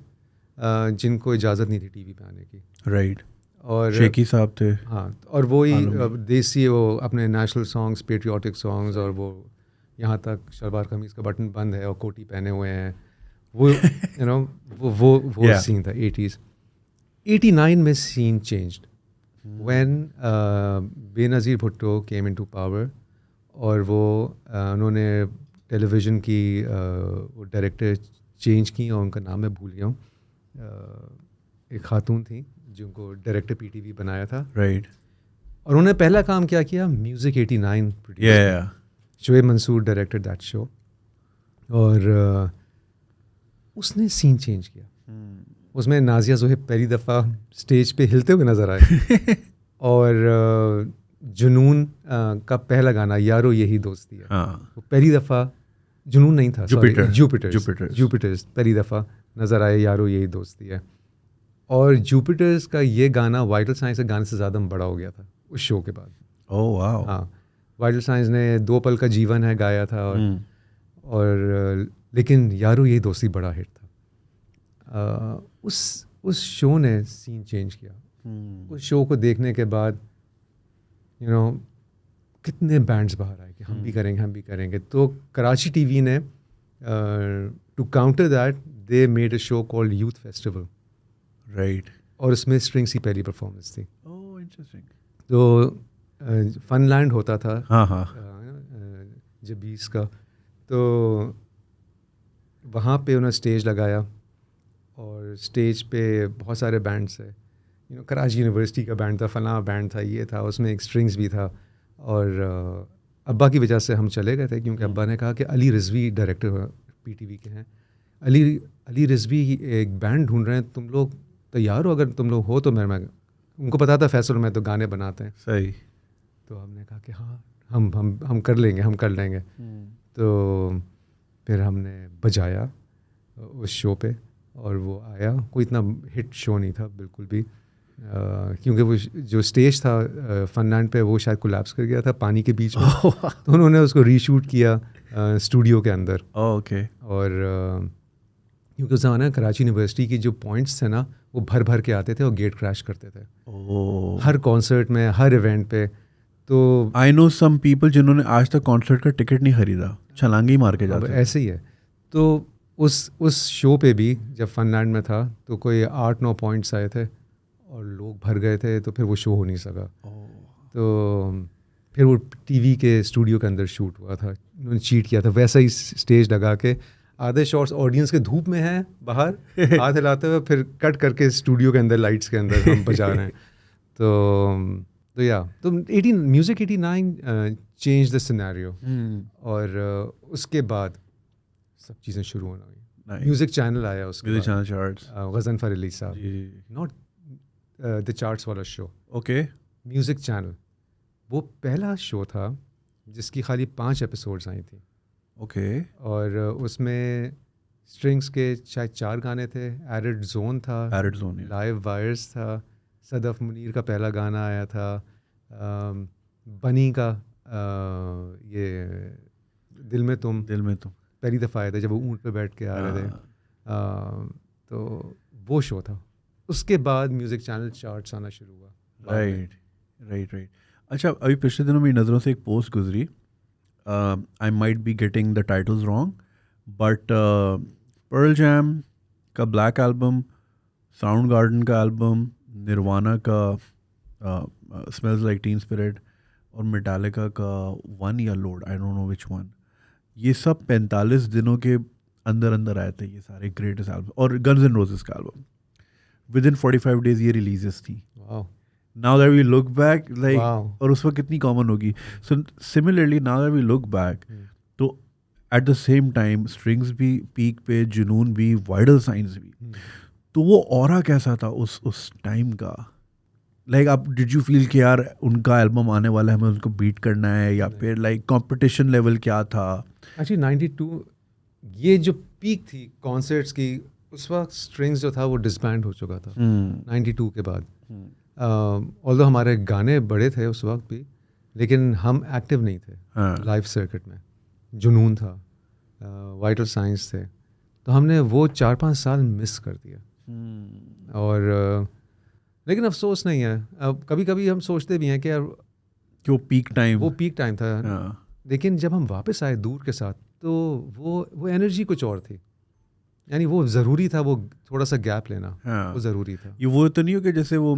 जिनको इजाज़त नहीं थी टीवी पे आने की. राइट. और शेखी साहब थे. हाँ, और वो ही देसी वो अपने नेशनल सॉन्ग्स, पेट्रियाटिक सॉन्ग्स, और वो यहाँ तक शलवार कमीज़ का बटन बंद है और कोटी पहने हुए हैं, वो वो सीन था 80s. 89 में scene changed when Benazir Bhutto came into power, और वो उन्होंने टेलीविज़न की वो डायरेक्टर चेंज की, और उनका नाम मैं भूल गया हूँ. एक खातून थी जिनको डायरेक्टर PTV बनाया था. राइट. और उन्होंने पहला काम क्या किया, music 89 produce. Shoaib Mansoor directed that show, और उसने सीन चेंज किया. उसमें नाजिया ज़ुहैब पहली दफ़ा स्टेज पे हिलते हुए नज़र आए, और जुनून का पहला गाना यारो यही दोस्ती है, वो पहली दफ़ा, जुनून नहीं था, जुपिटर्स पहली दफ़ा नज़र आए, यारो यही दोस्ती है. और जुपिटर्स का ये गाना वाइटल साइंस के गाने से ज़्यादा बड़ा हो गया था उस शो के बाद. ओह वाह. हाँ, वाइटल साइंस ने 2 पल का जीवन है गाया था, और लेकिन यारो यही दोस्ती बड़ा हिट था. उस शो ने सीन चेंज किया. उस शो को देखने के बाद कितने बैंड्स बाहर आए कि हम भी करेंगे. तो कराची टीवी ने to counter that they made a show called youth festival. Right. और उसमें स्ट्रिंग्स की पहली परफॉर्मेंस थी. Oh interesting. तो फनलैंड होता था. हाँ. जब 20 का, तो वहाँ पे उन्होंने स्टेज लगाया, और स्टेज पे बहुत सारे बैंड्स है. कराची यूनिवर्सिटी का बैंड था, फलां बैंड था, ये था, उसमें एक स्ट्रिंग्स भी था. और अब्बा की वजह से हम चले गए थे, क्योंकि अब्बा ने कहा कि अली रिजवी डायरेक्टर PTV के हैं, अली रिजवी एक बैंड ढूंढ रहे हैं, तुम लोग तैयार हो? अगर तुम लोग हो तो मैं उनको पता था फैसल में तो गाने बनाते हैं. सही. तो हमने कहा कि हाँ, हम कर लेंगे. तो फिर हमने बजाया उस शो पे, और वो आया. कोई इतना हिट शो नहीं था बिल्कुल भी, क्योंकि वो जो स्टेज था फनलैंड पे, वो शायद कोलैप्स कर गया था पानी के बीच में. तो उन्होंने उसको रीशूट किया स्टूडियो के अंदर. ओके. और क्योंकि उस ज़माने कराची यूनिवर्सिटी की जो पॉइंट्स थे ना, वो भर के आते थे और गेट क्रैश करते थे हर कॉन्सर्ट में, हर इवेंट पे. तो आई नो सम पीपल जिन्होंने आज तक कॉन्सर्ट का टिकट नहीं खरीदा, छलांगी मार के जाते. ऐसे ही है. तो उस शो पे भी जब फनलैंड में था, तो कोई 8-9 पॉइंट्स आए थे और लोग भर गए थे, तो फिर वो शो हो नहीं सका. तो फिर वो टीवी के स्टूडियो के अंदर शूट हुआ था. उन्होंने चीट किया था, वैसा ही स्टेज लगा के आधे शॉट्स ऑडियंस के धूप में हैं बाहर हाथ हिलाते हुए, फिर कट करके स्टूडियो के अंदर लाइट्स के अंदर हम बजा रहे हैं. तो या तो म्यूज़िक 89 चेंज द सिनेरियो. और उसके बाद सब चीज़ें शुरू होना हुई. Nice. म्यूज़िक चैनल आया उसके Music बाद, channel charts. गज़नफ़र अली साहब, जी. नॉट द चार्ट्स वाला शो, Okay. Music channel. वो पहला शो था जिसकी खाली 5 एपिसोड्स आई थी, Okay. और उसमें स्ट्रिंग्स के शायद 4 गाने थे, एरिड जोन था, Arid Zone. Yeah. Live wires था, सदफ मुनीर का पहला गाना आया था, बनी का ये दिल में तुम दिल में तो. पहली दफ़ा आया था जब वो ऊँट पे बैठ के आ रहे थे. तो वो शो था. उसके बाद म्यूज़िक चैनल चार्ट्स आना शुरू हुआ. Right right right. अच्छा, अभी पिछले दिनों मेरी नज़रों से एक पोस्ट गुजरी. I might be getting the titles wrong, but Pearl Jam का ब्लैक एल्बम, साउंड गार्डन का एल्बम, निर्वाणा का स्मेल्स लाइक टीन स्पिरिट, और मेटालिका का वन या load, I don't know which one, ये सब 45 दिनों के अंदर अंदर आए थे, ये सारे ग्रेटेस्ट एल्बम. और गन्स एंड रोजेस का एल्बम विद इन 45 डेज ये रिलीजेस थी. Wow. Now that we look back like, Wow. और उस वक्त कितनी कॉमन होगी. So similarly now that we look back, तो at the same time Strings भी पीक पे, जुनून भी, वाइटल साइंस भी. तो वो ऑरा कैसा था उस टाइम का? लाइक आप डिड यू फील कि यार उनका एल्बम आने वाला है, हमें उनको बीट करना है, या फिर लाइक कंपटीशन लेवल क्या था? एक्चुअली 92 ये जो पीक थी कॉन्सर्ट्स की, उस वक्त स्ट्रिंग्स जो था वो डिसबैंड हो चुका था 92 के बाद. ऑल्दो हमारे गाने बड़े थे उस वक्त भी, लेकिन हम एक्टिव नहीं थे लाइव सर्किट में. जुनून था, वाइटल साइंस थे, तो हमने वो 4-5 साल मिस कर दिया. और लेकिन अफसोस नहीं है. अब कभी कभी हम सोचते भी हैं कि यार कि वो पीक टाइम था. लेकिन जब हम वापस आए दूर के साथ, तो वो एनर्जी कुछ और थी. यानी वो ज़रूरी था, वो थोड़ा सा गैप लेना. वो ज़रूरी था. ये वो तो नहीं हो कि जैसे वो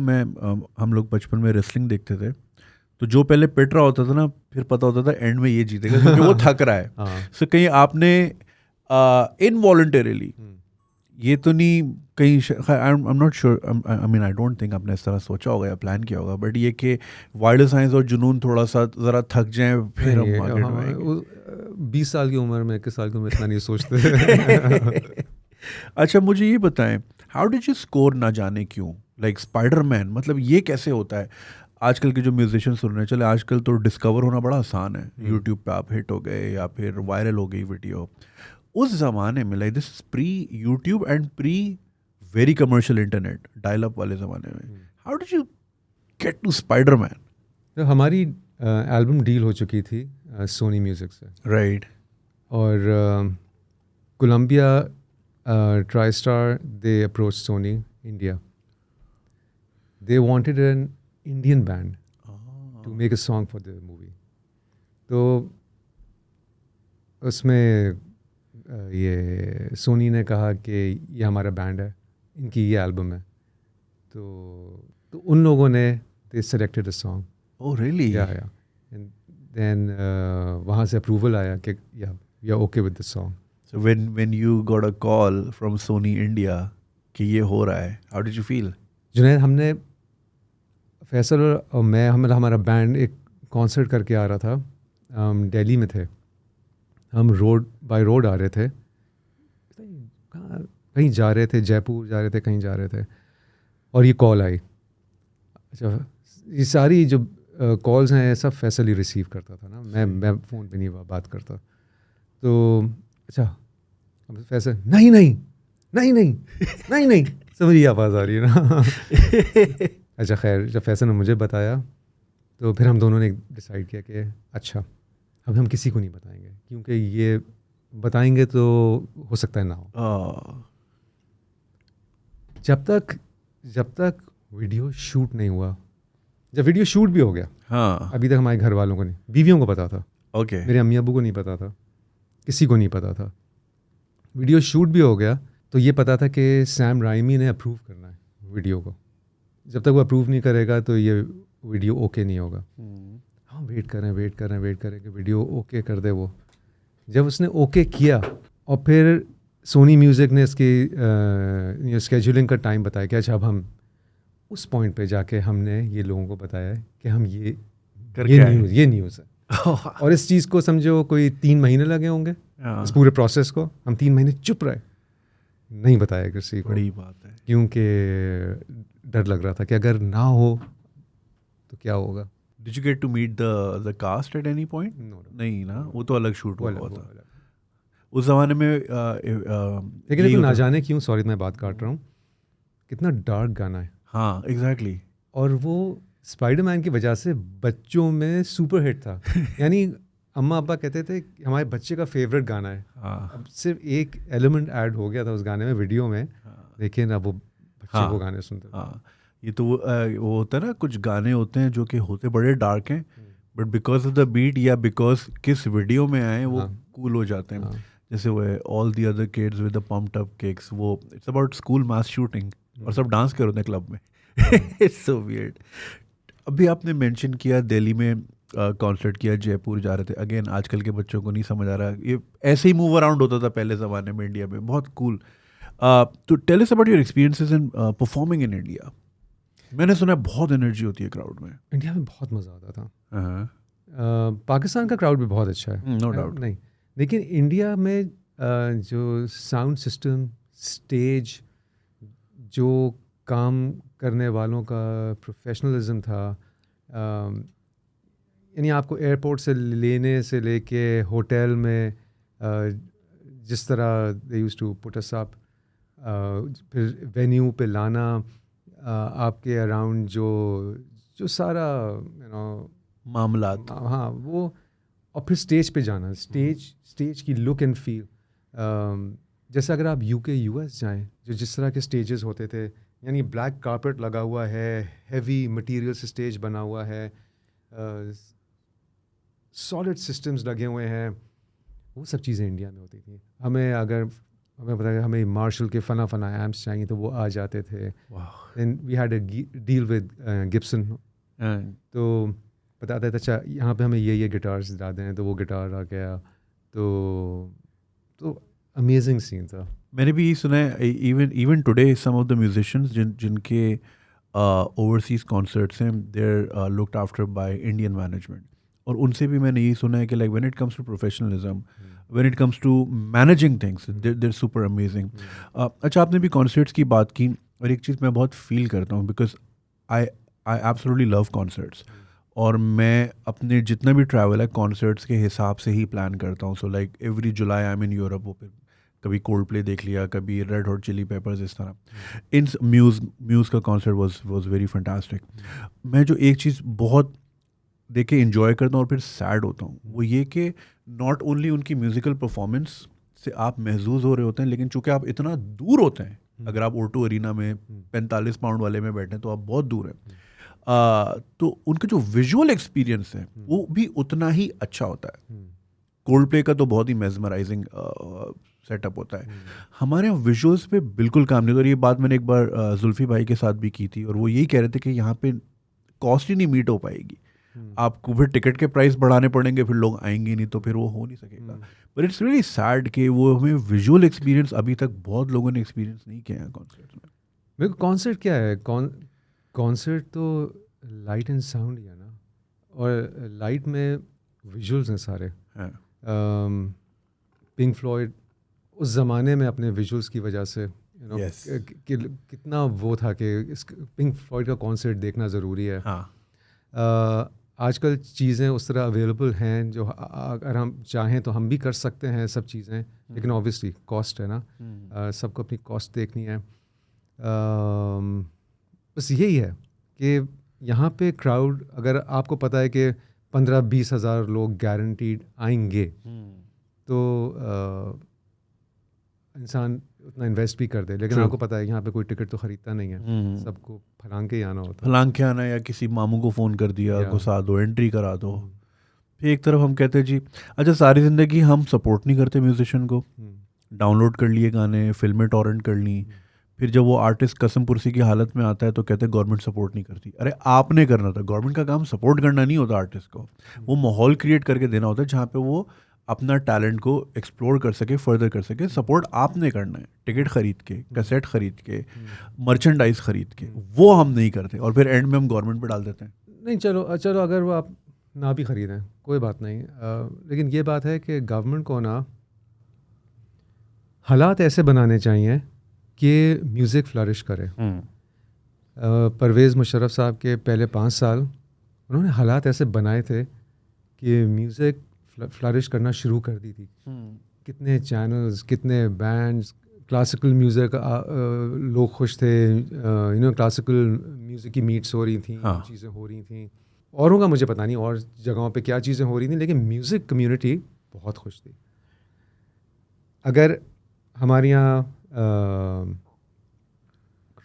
हम लोग बचपन में रेसलिंग देखते थे, तो जो पहले पिट रहा होता था ना, फिर पता होता था एंड में ये जीतेगा क्योंकि वो थक रहा है. सो कहीं आपने इनवॉलंटरीली ये तो नहीं कहीं, I am not sure, I mean I don't think आपने इस तरह सोचा होगा या प्लान किया होगा, बट ये कि वाइल्ड साइंस और जुनून थोड़ा सा ज़रा थक जाए फिर हम मार्केट में आएंगे. 20 साल की उम्र में, 21 साल की उम्र इतना नहीं सोचते. अच्छा, मुझे ये बताएं, हाउ डिड यू स्कोर ना जाने क्यों, लाइक स्पाइडरमैन, मतलब ये कैसे होता है? आजकल के जो म्यूजिशियन सुन रहे हैं, चले आजकल तो डिस्कवर होना बड़ा आसान है, यूट्यूब पे आप हिट हो गए या फिर वायरल हो गई वीडियो. उस ज़माने में, like this pre YouTube and pre very commercial internet, dial up वाले ज़माने में, how did you get to Spiderman? तो हमारी एल्बम डील हो चुकी थी सोनी म्यूज़िक से, राइट. और Columbia TriStar, they approached Sony India. They wanted an Indian band to make a song for the movie. तो उसमें ये सोनी ने कहा कि ये हमारा बैंड है, इनकी ये एल्बम है. तो उन लोगों ने they selected a song. Oh really? Yeah. And then वहाँ से अप्रूवल आया कि yeah, we are okay with the song. So when you got a call from Sony India कि ये हो रहा है, how did you feel? Junaid, हमने फैसल और मैं, हमारा बैंड एक कॉन्सर्ट करके आ रहा था. हम दिल्ली में थे, हम बाय रोड आ रहे थे, कहीं जा रहे थे, जयपुर जा रहे थे, कहीं जा रहे थे, और ये कॉल आई. अच्छा, ये सारी जो कॉल्स हैं सब फैसल ही रिसीव करता था ना, मैं फ़ोन पे नहीं बात करता. तो अच्छा, फैसल नहीं समझिए आवाज़ आ रही है ना. अच्छा खैर, जब फैसल ने मुझे बताया तो फिर हम दोनों ने डिसाइड किया कि अच्छा अब हम किसी को नहीं बताएंगे, क्योंकि ये बताएंगे तो हो सकता है ना हो. जब तक वीडियो शूट नहीं हुआ. जब वीडियो शूट भी हो गया, हाँ, अभी तक हमारे घर वालों को नहीं, बीवियों को पता था. ओके. मेरे अम्मी अब्बू को नहीं पता था, किसी को नहीं पता था. वीडियो शूट भी हो गया तो ये पता था कि सैम राइमी ने अप्रूव करना है वीडियो को. जब तक वो अप्रूव नहीं करेगा तो ये वीडियो ओके नहीं होगा. हम वेट कर रहे हैं कि वीडियो ओके कर दे वो. जब उसने ओके किया और फिर सोनी म्यूज़िक ने इसकी स्केड्यूलिंग का टाइम बताया कि अच्छा अब हम उस पॉइंट पे जाके हमने ये लोगों को बताया कि हम ये न्यूज़ है. और इस चीज़ को समझो कोई 3 महीने लगे होंगे इस पूरे प्रोसेस को। हम 3 महीने चुप रहे, नहीं बताया किसी को, बड़ी बात है। क्योंकि डर लग रहा था कि अगर ना हो तो क्या होगा। Did you get to meet the cast at any point? No, no, नहीं ना, वो तो अलग शूट वो हुआ अलग, वो था अलग। उस जमाने में। लेकिन देखो, ना जाने क्यों, सॉरी मैं बात काट रहा हूँ, कितना डार्क गाना है। हाँ एग्जैक्टली। और वो स्पाइडरमैन की वजह से बच्चों में सुपर हिट था। यानी अम्मा अब्बा कहते थे कि हमारे बच्चे का फेवरेट गाना है। हाँ अब सिर्फ एक एलिमेंट ऐड हो गया था उस गाने में, वीडियो में, लेकिन अब वो बच्चे हाँ, वो गाने सुनते थे। हाँ ये तो वो होता है ना, कुछ गाने होते हैं जो कि होते बड़े डार्क हैं, but because of the beat या बिकॉज किस वीडियो में आए वो कूल हो जाते हैं। हाँ। जैसे वो all the other kids with the pumped up kicks, वो it's about school mass shooting और सब डांस कर रहे हैं क्लब में। It's so weird. अभी आपने मेंशन किया दिल्ली में कॉन्सर्ट किया, जयपुर जा रहे थे। अगेन आजकल के बच्चों को नहीं समझ आ रहा, ये ऐसे ही मूव अराउंड होता था पहले ज़माने में इंडिया में, बहुत कूल। तो tell us about your experiences in performing in India. मैंने सुना है बहुत एनर्जी होती है क्राउड में। इंडिया में बहुत मज़ा आता था। पाकिस्तान का क्राउड भी बहुत अच्छा है, नो डाउट। नहीं, लेकिन इंडिया में जो साउंड सिस्टम, स्टेज, जो काम करने वालों का प्रोफेशनलिज्म था, यानी आपको एयरपोर्ट से लेने से लेके होटल में जिस तरह they used to put us up, फिर वेन्यू पे लाना, आपके अराउंड जो सारा मामलात, हाँ वो, और फिर स्टेज पे जाना, स्टेज की लुक एंड फील। जैसे अगर आप यूके यूएस जाएं, जो जिस तरह के स्टेजेस होते थे, यानी ब्लैक कारपेट लगा हुआ है, हैवी मटेरियल से स्टेज बना हुआ है, सॉलिड सिस्टम्स लगे हुए हैं, वो सब चीज़ें इंडिया में होती थी। हमें पता है, हमें मार्शल के फना एम्प्स चाहिए तो वो आ जाते थे। Then we had a deal with Gibson, तो बताते थे अच्छा यहाँ पे हमें ये गिटार्स ला दें, तो वो गिटार आ गया, तो अमेजिंग सीन था। मैंने भी ये सुना है, even today some of the musicians जिनके ओवरसीज कॉन्सर्ट्स हैं, they're looked after by Indian management. और उनसे भी मैंने यही सुना है कि like when it comes to professionalism, when it comes to managing things, they're super amazing. अच्छा, आपने भी कॉन्सर्ट्स की बात की, और एक चीज़ मैं बहुत फील करता हूँ, because I absolutely love concerts. और मैं अपने जितना भी ट्रैवल है कॉन्सर्ट्स के हिसाब से ही प्लान करता हूँ। So like every July I am in Europe, वो फिर कभी कोल्ड प्ले देख लिया, कभी रेड हॉट चिली पेपर्स, इस तरह। इन म्यूज़ का कॉन्सर्ट वाज वेरी फैंटास्टिक। मैं जो एक चीज़ बहुत देख के इन्जॉय करता हूँ और फिर सैड होता हूँ, वो ये कि नॉट ओनली उनकी म्यूज़िकल परफॉर्मेंस से आप महजूज हो रहे होते हैं, लेकिन चूँकि आप इतना दूर होते हैं, अगर आप O2 अरीना में 45 पाउंड वाले में बैठे हैं तो आप बहुत दूर हैं, तो उनका जो विजुअल एक्सपीरियंस है वो भी उतना ही अच्छा होता है। कोल्ड प्ले का तो बहुत ही मेजमराइजिंग सेटअप होता है। हमारे यहाँ विजुअल्स पे बिल्कुल काम नहीं होता। और ये बात मैंने एक बार जुल्फी भाई के साथ भी की थी, और वो यही कह रहे थे कि यहाँ पे कॉस्ट ही नहीं मीट हो पाएगी, आपको फिर टिकट के प्राइस बढ़ाने पड़ेंगे, फिर लोग आएंगे नहीं, तो फिर वो हो नहीं सकेगा। बट इट्स रियली सैड कि वो हमें विजुअल एक्सपीरियंस अभी तक बहुत लोगों ने एक्सपीरियंस नहीं किया है कॉन्सर्ट में। मेरे को कॉन्सर्ट क्या है, कॉन्सर्ट तो लाइट एंड साउंड ही है ना, और लाइट में विजुअल्स हैं सारे। पिंक फ्लॉयड उस ज़माने में अपने विजुअल्स की वजह से कितना वो था कि पिंक फ्लॉयड का कॉन्सर्ट देखना ज़रूरी है। आजकल चीज़ें उस तरह अवेलेबल हैं जो अगर हम चाहें तो हम भी कर सकते हैं सब चीज़ें, लेकिन ऑब्वियसली कॉस्ट है ना, सबको अपनी कॉस्ट देखनी है। बस यही है कि यहाँ पे क्राउड, अगर आपको पता है कि 15-20 हज़ार लोग गारंटीड आएंगे, तो इंसान उतना इन्वेस्ट भी कर दे, लेकिन आपको पता है यहाँ पे कोई टिकट तो ख़रीदता नहीं है, सबको फलांग के ही आना होता है। फलांग के आना, या किसी मामू को फ़ोन कर दिया, घुसा दो, एंट्री करा दो। फिर एक तरफ हम कहते हैं जी, अच्छा सारी ज़िंदगी हम सपोर्ट नहीं करते म्यूजिशियन को, डाउनलोड कर लिए गाने, फिल्में टॉरेंट कर ली, फिर जब वो आर्टिस्ट कसम पुरसी की हालत में आता है तो कहते हैं गवर्नमेंट सपोर्ट नहीं करती। अरे आपने करना था, गवर्नमेंट का काम सपोर्ट करना नहीं होता आर्टिस्ट को, वो माहौल क्रिएट करके देना होता है जहाँ पे वो अपना टैलेंट को एक्सप्लोर कर सके, फर्दर कर सके। सपोर्ट आपने करना है, टिकट खरीद के, कैसेट खरीद के, मर्चेंडाइज खरीद के, वो हम नहीं करते, और फिर एंड में हम गवर्नमेंट पे डाल देते हैं। नहीं, चलो अगर वो आप ना भी ख़रीदें कोई बात नहीं, लेकिन ये बात है कि गवर्नमेंट को ना हालात ऐसे बनाने चाहिए कि म्यूज़िक फ्लरिश करे। परवेज़ मुशर्रफ साहब के पहले 5 साल उन्होंने हालात ऐसे बनाए थे कि म्यूज़िक फ्लरिश करना शुरू कर दी थी। कितने चैनल्स, कितने बैंड्स, क्लासिकल म्यूज़िक लोग खुश थे, क्लासिकल म्यूज़िक की मीट्स हो रही थी, चीज़ें हो रही थी। औरों का मुझे पता नहीं और जगहों पे क्या चीज़ें हो रही थी, लेकिन म्यूज़िक कम्युनिटी बहुत खुश थी। अगर हमारे यहाँ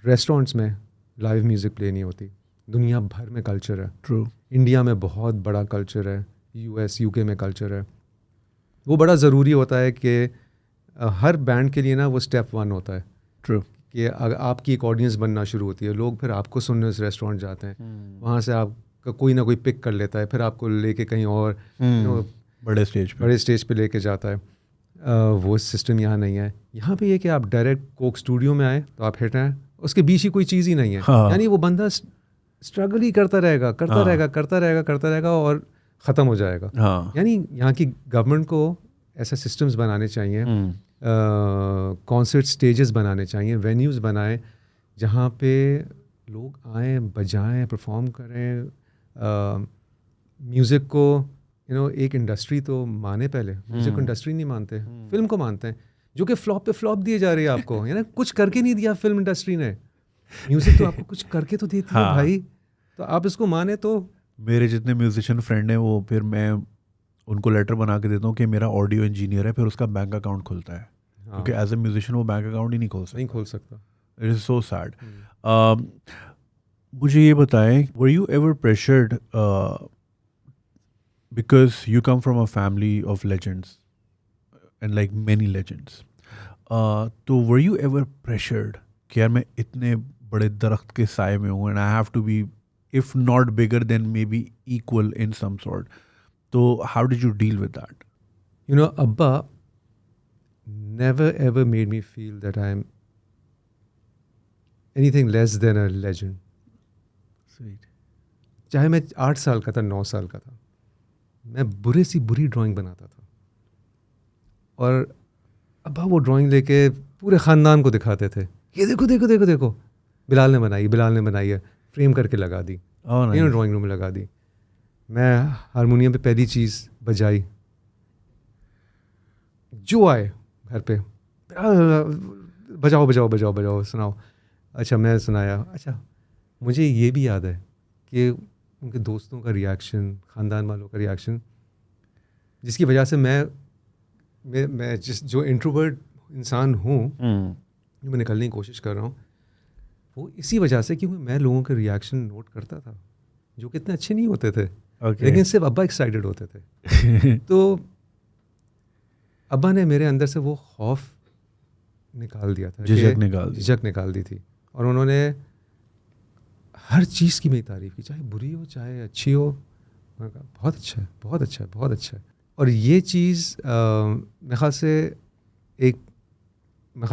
रेस्टोरेंट्स में लाइव म्यूज़िक प्ले नहीं होती, दुनिया भर में कल्चर है। ट्रू। इंडिया में बहुत बड़ा कल्चर है, US UK में कल्चर है। वो बड़ा ज़रूरी होता है कि हर बैंड के लिए ना वो स्टेप 1 होता है। ट्रू। कि अगर आपकी एक ऑडियंस बनना शुरू होती है, लोग फिर आपको सुनने उस रेस्टोरेंट जाते हैं, वहाँ से आपका कोई ना कोई पिक कर लेता है, फिर आपको लेके कहीं और बड़े स्टेज पे लेके जाता है। वो सिस्टम यहाँ नहीं है। यहाँ पे ये कि आप डायरेक्ट कोक स्टूडियो में आए तो आप हिट हैं, उसके बीच ही कोई चीज़ ही नहीं है। यानी वो बंदा स्ट्रगल ही करता रहेगा और ख़त्म हो जाएगा। यानी यहाँ की गवर्नमेंट को ऐसे सिस्टम्स बनाने चाहिए, कॉन्सर्ट स्टेजेस बनाने चाहिए, वेन्यूज़ बनाएं जहाँ पे लोग आएँ, बजाएं, परफॉर्म करें। म्यूज़िक को एक इंडस्ट्री तो माने, पहले म्यूज़िक को इंडस्ट्री नहीं मानते, फिल्म को मानते हैं, जो कि फ्लॉप पे फ्लॉप दिए जा रही है आपको। यानी कुछ करके नहीं दिया फिल्म इंडस्ट्री ने, म्यूज़िक तो आपको कुछ करके तो देती है भाई, तो आप इसको माने। तो मेरे जितने म्यूजिशियन फ्रेंड हैं वो फिर मैं उनको लेटर बना के देता हूँ कि मेरा ऑडियो इंजीनियर है, फिर उसका बैंक अकाउंट खुलता है। क्योंकि एज ए म्यूजिशियन वो बैंक अकाउंट ही नहीं खोल सकता। It is so sad. मुझे ये बताएं, were you ever pressured, because you come from a family of legends and like many legends, तो were you ever pressured कि यार मैं इतने बड़े दरख्त के साए में हूँ and I have to be if not bigger then maybe equal in some sort, तो how did you deal with that? Abba never ever made me feel that I am anything less than a legend. Sweet. चाहे मैं 8 साल का था, 9 साल का था, मैं बुरे सी बुरी ड्राइंग बनाता था और अब्बा वो ड्राइंग लेके पूरे ख़ानदान को दिखाते थे, ये देखो देखो देखो देखो बिलाल ने बनाई है, फ्रेम करके लगा दी, ड्राइंग रूम में लगा दी। मैं हारमोनियम पे पहली चीज़ बजाई, जो आए घर पे बजाओ सुनाओ। अच्छा मैं सुनाया। अच्छा मुझे ये भी याद है कि उनके दोस्तों का रिएक्शन, ख़ानदान वालों का रिएक्शन, जिसकी वजह से मैं जो इंट्रोवर्ट इंसान हूँ, जो मैं निकलने की कोशिश कर रहा हूँ, वो इसी वजह से क्योंकि मैं लोगों के रिएक्शन नोट करता था, जो कि इतने अच्छे नहीं होते थे। लेकिन सिर्फ अब्बा एक्साइटेड होते थे। तो अब्बा ने मेरे अंदर से वो खौफ निकाल दिया था, झिझक निकाल दी थी, और उन्होंने हर चीज़ की मेरी तारीफ़ की, चाहे बुरी हो चाहे अच्छी हो। मैं कहा बहुत अच्छा है, बहुत अच्छा है, बहुत अच्छा है। और ये चीज़ मेरे ख्याल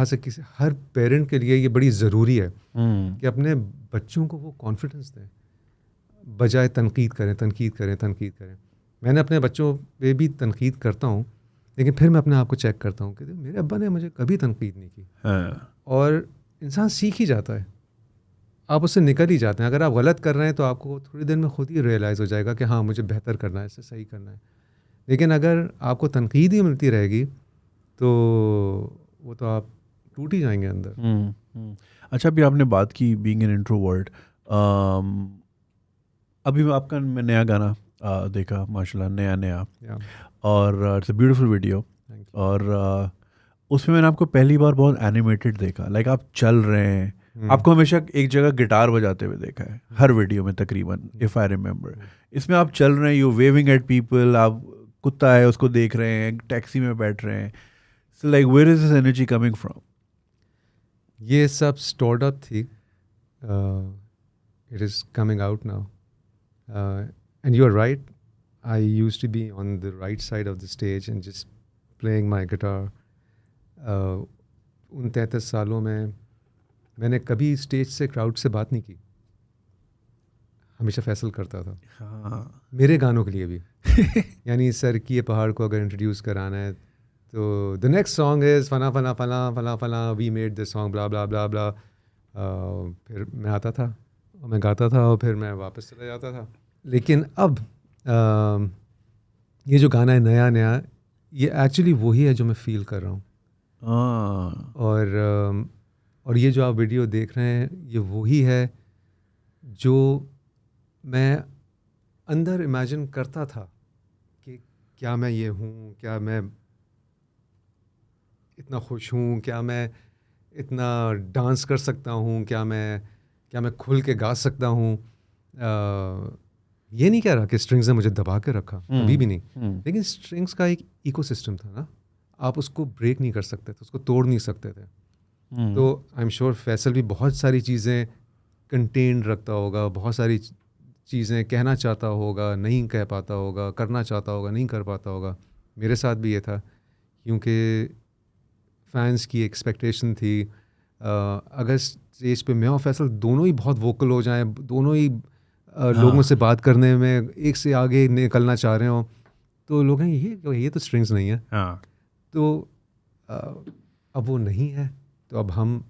से किसी हर पेरेंट के लिए ये बड़ी ज़रूरी है कि अपने बच्चों को वो कॉन्फिडेंस दें, बजाय तनकीद करें। मैंने अपने बच्चों पे भी तनकीद करता हूँ, लेकिन फिर मैं अपने आप को चेक करता हूँ कि मेरे अब्बा ने मुझे कभी तनकीद नहीं की। और इंसान सीख ही जाता है, आप उससे निकल ही जाते हैं। अगर आप गलत कर रहे हैं तो आपको थोड़ी देर में खुद ही रियलाइज़ हो जाएगा कि हाँ मुझे बेहतर करना है, इससे सही करना है। लेकिन अगर आपको तनकीद ही मिलती रहेगी तो वो तो आप टूट ही जाएंगे अंदर। अच्छा, अभी आपने बात की बीइंग एन इंट्रोवर्ट, अभी आपका मैं नया गाना देखा माशाल्लाह, नया और इट्स अ ब्यूटीफुल वीडियो, और उसमें मैंने आपको पहली बार बहुत एनिमेटेड देखा, लाइक आप चल रहे हैं, आपको हमेशा एक जगह गिटार बजाते हुए देखा है हर वीडियो में तकरीबन, इफ़ आई रिमेंबर। इसमें आप चल रहे हैं, यू वेविंग एट पीपल, आप कुत्ता है उसको देख रहे हैं, टैक्सी में बैठ रहे हैं, so like where is this energy coming from? ये सब स्टोर्ड अप थी, it is coming out now, and you are right, I used to be on the right side of the stage and just playing my guitar. उन 33 सालों में मैंने कभी stage से crowd से बात नहीं की, हमेशा फैसल करता था। हाँ। मेरे गानों के लिए भी यानी सर की ये पहाड़ को अगर इंट्रोड्यूस कराना है तो द नेक्स्ट सॉन्ग इज़ फला फला फला फला फला, वी मेड दिस सॉन्ग, ब्ला ब्ला ब्ला ब्ला। फिर मैं आता था और मैं गाता था और फिर मैं वापस चला जाता था। लेकिन अब ये जो गाना है नया नया, ये एक्चुअली वही है जो मैं फ़ील कर रहा हूँ। और ये जो आप वीडियो देख रहे हैं, ये वही है जो मैं अंदर इमेजिन करता था कि क्या मैं ये हूँ, क्या मैं इतना खुश हूँ, क्या मैं इतना डांस कर सकता हूँ, क्या मैं खुल के गा सकता हूँ। ये नहीं कह रहा कि स्ट्रिंग्स ने मुझे दबा के रखा, कभी भी नहीं। लेकिन स्ट्रिंग्स का एक इकोसिस्टम था ना, आप उसको ब्रेक नहीं कर सकते थे, उसको तोड़ नहीं सकते थे। तो आई एम श्योर फैसल भी बहुत सारी चीज़ें कंटेन रखता होगा, बहुत सारी चीज़ें कहना चाहता होगा, नहीं कह पाता होगा, करना चाहता होगा, नहीं कर पाता होगा। मेरे साथ भी ये था, क्योंकि फैंस की एक्सपेक्टेशन थी। अगर स्टेज पे मैं और फैसल दोनों ही बहुत वोकल हो जाएं, दोनों ही लोगों से बात करने में एक से आगे निकलना चाह रहे हो, तो लोग हैं ये तो स्ट्रिंग्स नहीं है। तो अब वो नहीं है, तो अब हम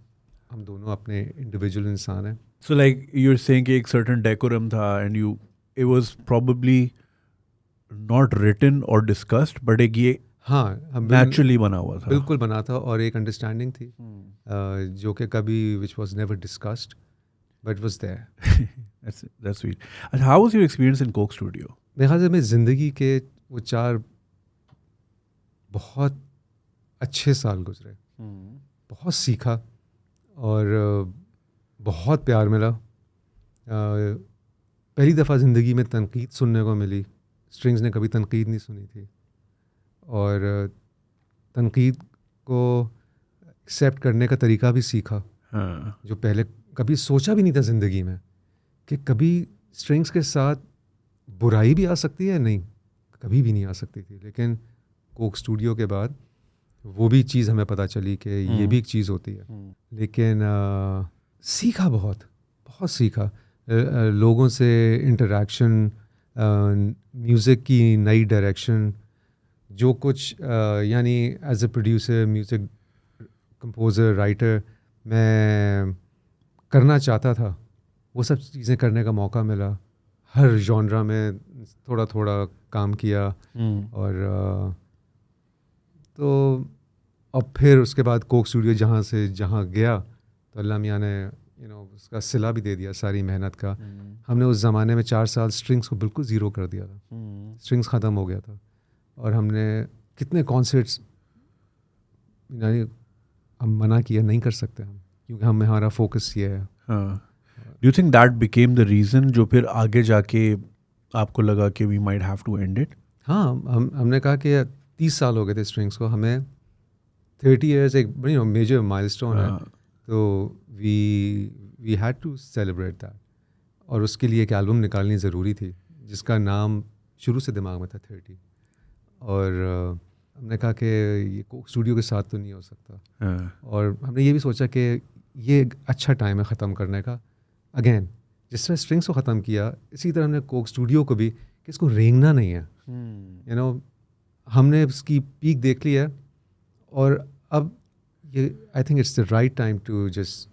दोनों अपने इंडिविजुअल इंसान हैं। So like you're saying कि एक certain decorum था and it was probably not written or discussed, but एक ये हाँ, naturally बना हुआ था। बिल्कुल बना था, और एक अंडरस्टैंडिंग थी जो कि कभी which was never discussed but was there. That's sweet. And how was your experience in Coke Studio? मेरे ख्याल से मेरी ज़िंदगी के वो 4 बहुत अच्छे साल गुजरे, बहुत सीखा और बहुत प्यार मिला। पहली दफ़ा ज़िंदगी में तनकीद सुनने को मिली। स्ट्रिंग्स ने कभी तनकीद नहीं सुनी थी, और तनकीद को एक्सेप्ट करने का तरीका भी सीखा, जो पहले कभी सोचा भी नहीं था ज़िंदगी में कि कभी स्ट्रिंग्स के साथ बुराई भी आ सकती है। नहीं, कभी भी नहीं आ सकती थी। लेकिन कोक स्टूडियो के बाद वो भी चीज़ हमें पता चली कि ये भी एक चीज़ होती है। लेकिन सीखा, बहुत बहुत सीखा। लोगों से इंटरेक्शन, म्यूज़िक की नई डायरेक्शन, जो कुछ यानी as a producer, music composer, writer मैं करना चाहता था, वो सब चीज़ें करने का मौका मिला। हर जॉनरा में थोड़ा थोड़ा काम किया, और तो अब फिर उसके बाद कोक स्टूडियो जहाँ गया, तो अल्लाह मियाँ ने उसका सिला भी दे दिया सारी मेहनत का। हमने उस ज़माने में 4 साल स्ट्रिंग्स को बिल्कुल ज़ीरो कर दिया था। स्ट्रिंग्स ख़त्म हो गया था, और हमने कितने कॉन्सर्ट्स हम मना किया, नहीं कर सकते हम, क्योंकि हमारा फोकस ये है। Do you think that became the reason जो फिर आगे जाके आपको लगा कि we might have to end it? हाँ, हमने कहा कि 30 साल हो गए थे स्ट्रिंग्स को, हमें 30 इयर्स एक बड़ी मेजर माइलस्टोन है, तो we had to celebrate that. और उसके लिए एक एल्बम निकालनी ज़रूरी थी जिसका नाम शुरू से दिमाग में था 30। और हमने कहा कि ये कोक स्टूडियो के साथ तो नहीं हो सकता। और हमने ये भी सोचा कि ये एक अच्छा टाइम है ख़त्म करने का। अगेन, जिस तरह स्ट्रिंग्स को ख़त्म किया, इसी तरह हमने कोक स्टूडियो को भी, कि इसको रेंगना नहीं है। हमने इसकी पीक देख ली है, और अब ये I think it's the right time to just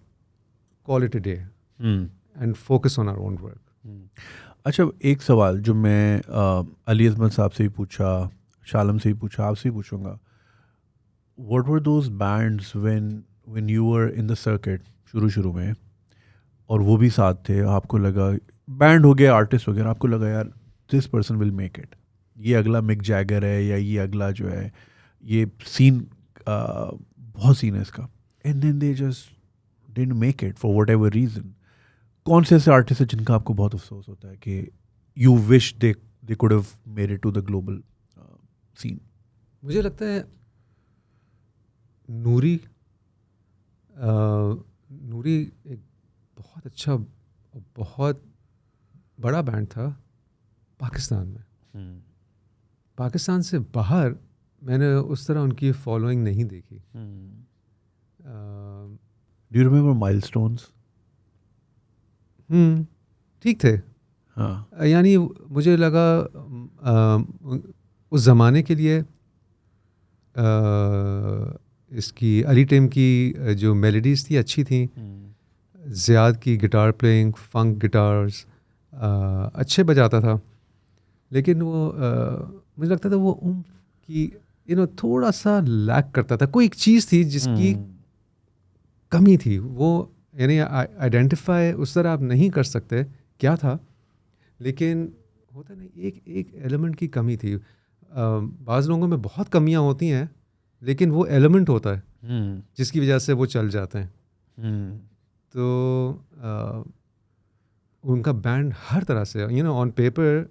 call it a day and focus on our own work. अच्छा, एक सवाल जो मैं अली अज़मत साहब से भी पूछा, शालम से भी पूछा, आपसे भी पूछूंगा, what were those bands when you were in the circuit शुरू में, और वो भी साथ थे, आपको लगा बैंड हो गया, आर्टिस्ट हो गया, आपको लगा यार this person will make it, ये अगला मिक जैगर है, या ये अगला जो है, ये सीन बहुत सीन है इसका, and then they just didn't make it for whatever reason? कौन से ऐसे आर्टिस्ट है जिनका आपको बहुत अफसोस होता है कि you wish they could have made it to the global scene? मुझे लगता है नूरी एक बहुत अच्छा, बहुत बड़ा बैंड था पाकिस्तान में। पाकिस्तान से बाहर मैंने उस तरह उनकी फॉलोइंग नहीं देखी। Do you remember milestones? ठीक थे। हाँ, यानी मुझे लगा उस ज़माने के लिए इसकी अली टिम की जो मेलोडीज़ थी अच्छी थी, ज़ियाद की गिटार प्लेइंग, फंक गिटार्स अच्छे बजाता था, लेकिन वो मुझे लगता था वो की थोड़ा सा लैक करता था, कोई एक चीज़ थी जिसकी कमी थी, वो यानी आइडेंटिफाई उस तरह आप नहीं कर सकते क्या था, लेकिन होता नहीं एक एलिमेंट की कमी थी। बाज़ लोगों में बहुत कमियां होती हैं, लेकिन वो एलिमेंट होता है जिसकी वजह से वो चल जाते हैं। तो उनका बैंड हर तरह से on paper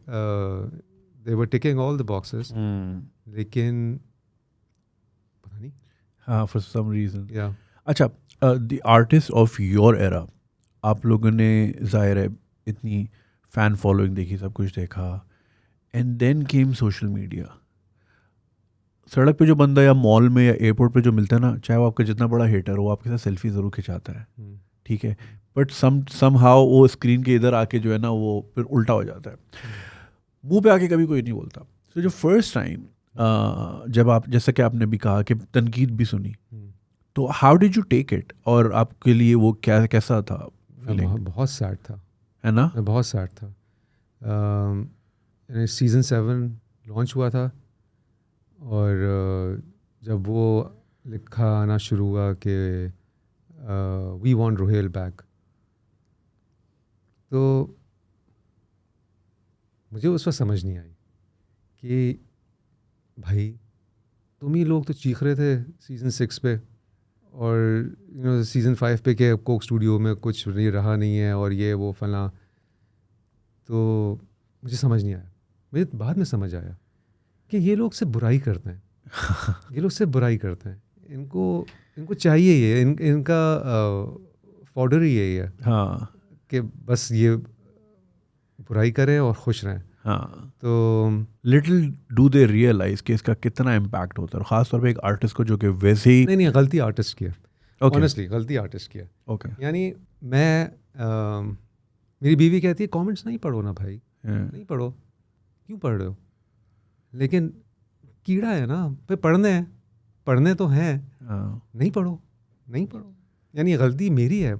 they were ticking all the boxes, लेकिन पता नहीं, हाँ, फॉर सम रीज़न। या अच्छा, the artist of your era, आप लोगों ने ज़ाहिर है इतनी फ़ैन फॉलोइंग देखी, सब कुछ देखा, and then came social media. सड़क पे जो बंदा या मॉल में या एयरपोर्ट पे जो मिलता है ना, चाहे वो आपका जितना बड़ा हेटर हो, आपके साथ सेल्फी ज़रूर खिंचाता है, ठीक है, बट समहाउ वो स्क्रीन के इधर आके जो है ना वो फिर उल्टा हो जाता है, मुंह पे आके कभी कोई नहीं बोलता। तो जो फर्स्ट टाइम जब आप, जैसा कि आपने भी कहा कि तनकीद भी सुनी, तो how did you take it, और आपके लिए वो कैसा था फीलिंग? बहुत सैड था, है ना? बहुत सैड था। सीज़न 7 लॉन्च हुआ था, और जब वो लिखा आना शुरू हुआ कि वी वांट रोहेल बैक, तो मुझे उस वक्त समझ नहीं आई कि भाई तुम ही लोग तो चीख रहे थे सीज़न 6 पे, और सीज़न 5 पे कि कोक स्टूडियो में कुछ ये रहा नहीं है और ये वो फला, तो मुझे समझ नहीं आया। मुझे बाद में समझ आया कि ये लोग से बुराई करते हैं, ये लोग से बुराई करते हैं, इनको चाहिए ये, इनका फॉर्डर ही यही है, हाँ, कि बस ये बुराई करें और खुश रहें। हाँ। तो लिटिल डू दे रियलाइज कि इसका कितना इम्पैक्ट होता है, और ख़ास तौर पे एक आर्टिस्ट को जो कि वैसे ही नहीं, गलती आर्टिस्ट की है, Okay. ऑनेस्टली गलती आर्टिस्ट की है। ओके, यानी मैं मेरी बीवी कहती है कमेंट्स नहीं पढ़ो ना भाई, नहीं पढ़ो, क्यों पढ़ रहे हो, लेकिन कीड़ा है ना पे, पढ़ने तो हैं, नहीं पढ़ो, यानी गलती मेरी है।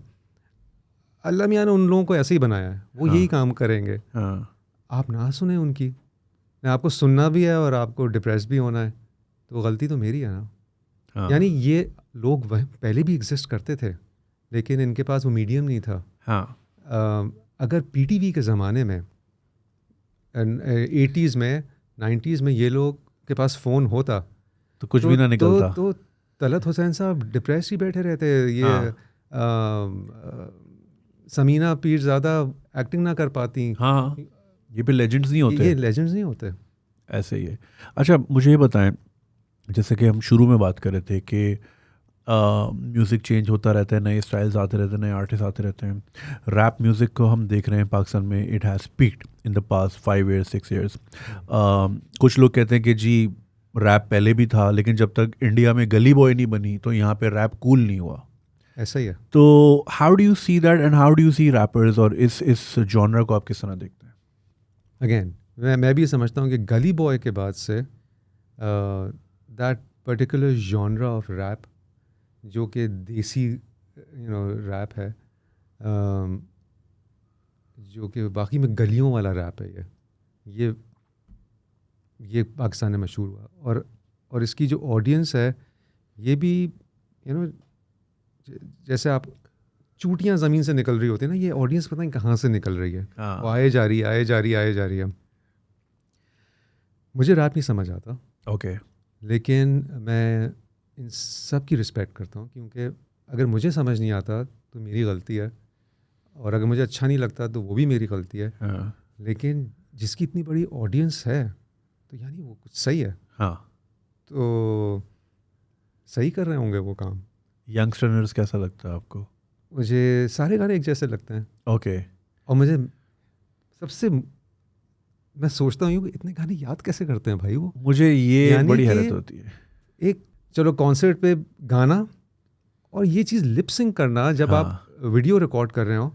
अल्लाह मियां ने उन लोगों को ऐसे ही बनाया है, वो यही काम करेंगे, आप ना सुने उनकी, आपको सुनना भी है और आपको डिप्रेस भी होना है, तो गलती तो मेरी है ना। यानी ये लोग वह पहले भी एग्जिस्ट करते थे, लेकिन इनके पास वो मीडियम नहीं था। अगर पीटीवी के ज़माने में 80s में 90s में ये लोग के पास फ़ोन होता तो कुछ भी ना निकलता, तो तलत हुसैन साहब डिप्रेस ही बैठे रहते, ये समीना पीर ज़्यादा एक्टिंग ना कर पाती। हाँ, ये भी लेजेंड्स नहीं होते, ये लेजेंड्स नहीं होते, ऐसे ही है। अच्छा, मुझे ये बताएं, जैसे कि हम शुरू में बात कर रहे थे कि म्यूज़िक चेंज होता रहता है, नए स्टाइल्स आते रहते हैं, नए आर्टिस्ट आते रहते हैं। रैप म्यूज़िक को हम देख रहे हैं पाकिस्तान में, it has peaked in the past 5 years 6 years। कुछ लोग कहते हैं कि जी रैप पहले भी था, लेकिन जब तक इंडिया में गली बॉय नहीं बनी तो यहाँ पे रैप कूल नहीं हुआ, ऐसा ही है। तो how do you see that, and how do you see rappers, और इस जॉनर को आप किस तरह देखते हैं? अगेन मैं भी समझता हूँ कि गली बॉय के बाद से that particular genre of rap, जो कि देसी रैप है, जो कि बाकी में गलियों वाला रैप है, ये पाकिस्तान में मशहूर हुआ, और इसकी जो ऑडियंस है, ये भी जैसे आप चूटियाँ ज़मीन से निकल रही होती है ना, ये ऑडियंस पता नहीं कहाँ से निकल रही है, वो आए जा रही है। मुझे रैप नहीं समझ आता, ओके, लेकिन मैं इन सब की रिस्पेक्ट करता हूँ, क्योंकि अगर मुझे समझ नहीं आता तो मेरी गलती है, और अगर मुझे अच्छा नहीं लगता तो वो भी मेरी गलती है। लेकिन जिसकी इतनी बड़ी ऑडियंस है तो यानी वो कुछ सही है, तो सही कर रहे होंगे वो काम। यंगस्टर्स कैसा लगता है आपको? मुझे सारे गाने एक जैसे लगते हैं। ओके। और मुझे सबसे, मैं सोचता हूँ इतने गाने याद कैसे करते हैं भाई वो, मुझे ये बड़ी हैरत होती है। एक चलो कॉन्सर्ट पे गाना और ये चीज़ लिप सिंक करना जब आप वीडियो रिकॉर्ड कर रहे हो,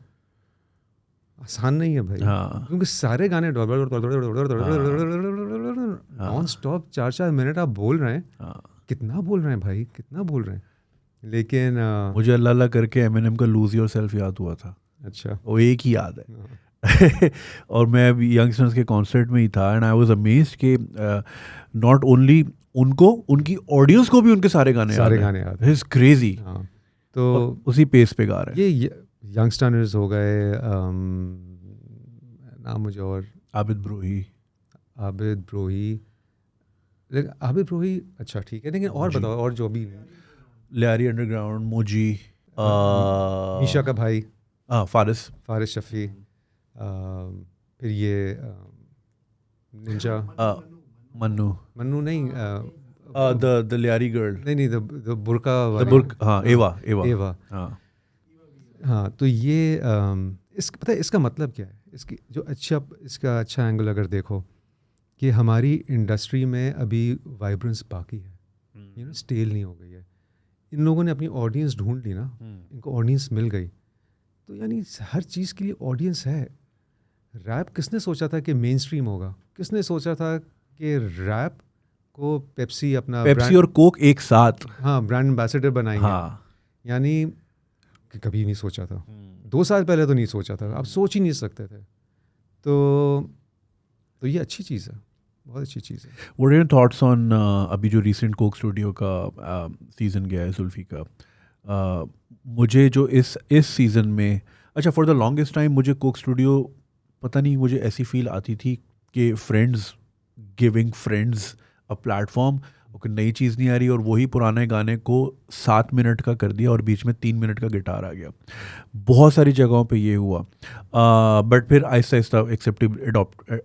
आसान नहीं है भाई। क्योंकि सारे गाने नॉन स्टॉप 4-4 मिनट आप बोल रहे हैं, कितना बोल रहे हैं भाई, कितना बोल रहे हैं। लेकिन मुझे अल्लाह अल्लाह करके एमिनेम का लूज योरसेल्फ याद हुआ था, अच्छा, वो एक ही याद है। और मैं अभी यंगस्टर्स के कॉन्सर्ट में ही था एंड आई वाज अमेज्ड कि नॉट ओनली उनको, उनकी ऑडियंस को भी उनके सारे गाने याद है। It's crazy. हाँ, तो उसी पेस पे गा रहे हैं। ये यंगस्टर्स हो गए, नाम मुझे और, आबिद ब्रोही, लेकिन आबिद ब्रोही अच्छा ठीक है, लेकिन और बताओ, और जो भी लियारी अंडरग्राउंड, मोजी, मीशा का भाई फारिस शफी, फिर ये निंजा, मन्नू नहीं, द लियारी गर्ल, नहीं द बुर्का हाँ, एवा। हाँ, तो ये पता है इसका मतलब क्या है, इसकी जो इसका अच्छा एंगल अगर देखो कि हमारी इंडस्ट्री में अभी वाइब्रेंस बाकी है, स्टेल नहीं हो गई है। इन लोगों ने अपनी ऑडियंस ढूंढ ली ना, इनको ऑडियंस मिल गई, तो यानी हर चीज़ के लिए ऑडियंस है। रैप किसने सोचा था कि मेन स्ट्रीम होगा? किसने सोचा था कि रैप को पेप्सी और कोक एक साथ, हाँ, ब्रांड एम्बेसडर बनाएंगे? हाँ। यानी कि कभी नहीं सोचा था, 2 साल पहले तो नहीं सोचा था, आप सोच ही नहीं सकते थे। तो ये अच्छी चीज़ है, बहुत अच्छी चीज़ है। What are your thoughts on अभी जो रिसेंट कोक स्टूडियो का सीज़न गया है जुल्फी का? मुझे जो इस सीज़न में, अच्छा, फॉर द लॉन्गेस्ट टाइम मुझे कोक स्टूडियो, पता नहीं, मुझे ऐसी फील आती थी कि friends giving friends a platform, कोई नई चीज़ नहीं आ रही और वही पुराने गाने को 7 मिनट का कर दिया और बीच में 3 मिनट का गिटार आ गया। बहुत सारी जगहों पे ये हुआ, बट फिर आहिस्ता आहिस्ता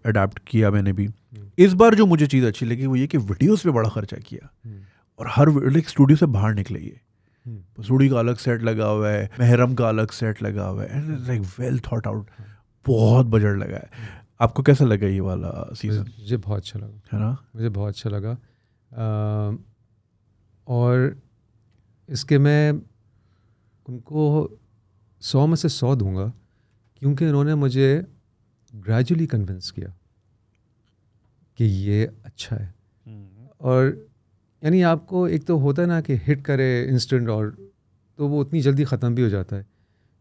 अडाप्ट किया मैंने भी। इस बार जो मुझे चीज़ अच्छी लगी वो ये कि वीडियोस पे बड़ा खर्चा किया और हर लाइक स्टूडियो से बाहर निकले। ये पसूड़ी का अलग सेट लगा हुआ है, महरम का अलग सेट लगा हुआ है, and like well thought out, बहुत बजट लगा है। आपको कैसा लगा ये वाला सीज़न? मुझे बहुत अच्छा लगा, है ना? मुझे बहुत अच्छा लगा। और इसके मैं उनको 100 में से 100 दूंगा, क्योंकि इन्होंने मुझे ग्रेजुअली कन्विंस किया कि ये अच्छा है। और यानी आपको एक तो होता है ना कि हिट करे इंस्टेंट, और तो वो उतनी जल्दी ख़त्म भी हो जाता है।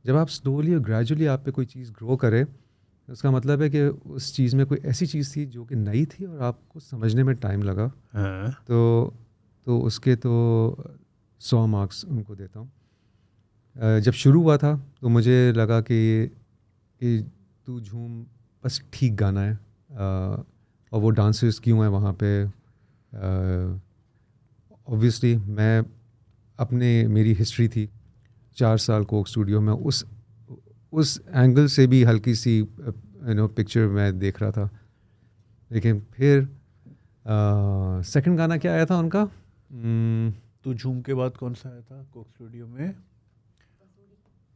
जब आप स्लोली और ग्रेजुअली आप पे कोई चीज़ ग्रो करे, उसका मतलब है कि उस चीज़ में कोई ऐसी चीज़ थी जो कि नई थी और आपको समझने में टाइम लगा। तो उसके तो 100 मार्क्स उनको देता हूँ। जब शुरू हुआ था तो मुझे लगा कि तू झूम बस ठीक गाना है, और वो डांसर्स क्यों हैं वहाँ पे। ऑब्वियसली मैं मेरी हिस्ट्री थी 4 साल कोक स्टूडियो में, उस एंगल से भी हल्की सी पिक्चर मैं देख रहा था। लेकिन फिर सेकंड गाना क्या आया था उनका? तो झूम के बाद कौन सा आया था कोक स्टूडियो में?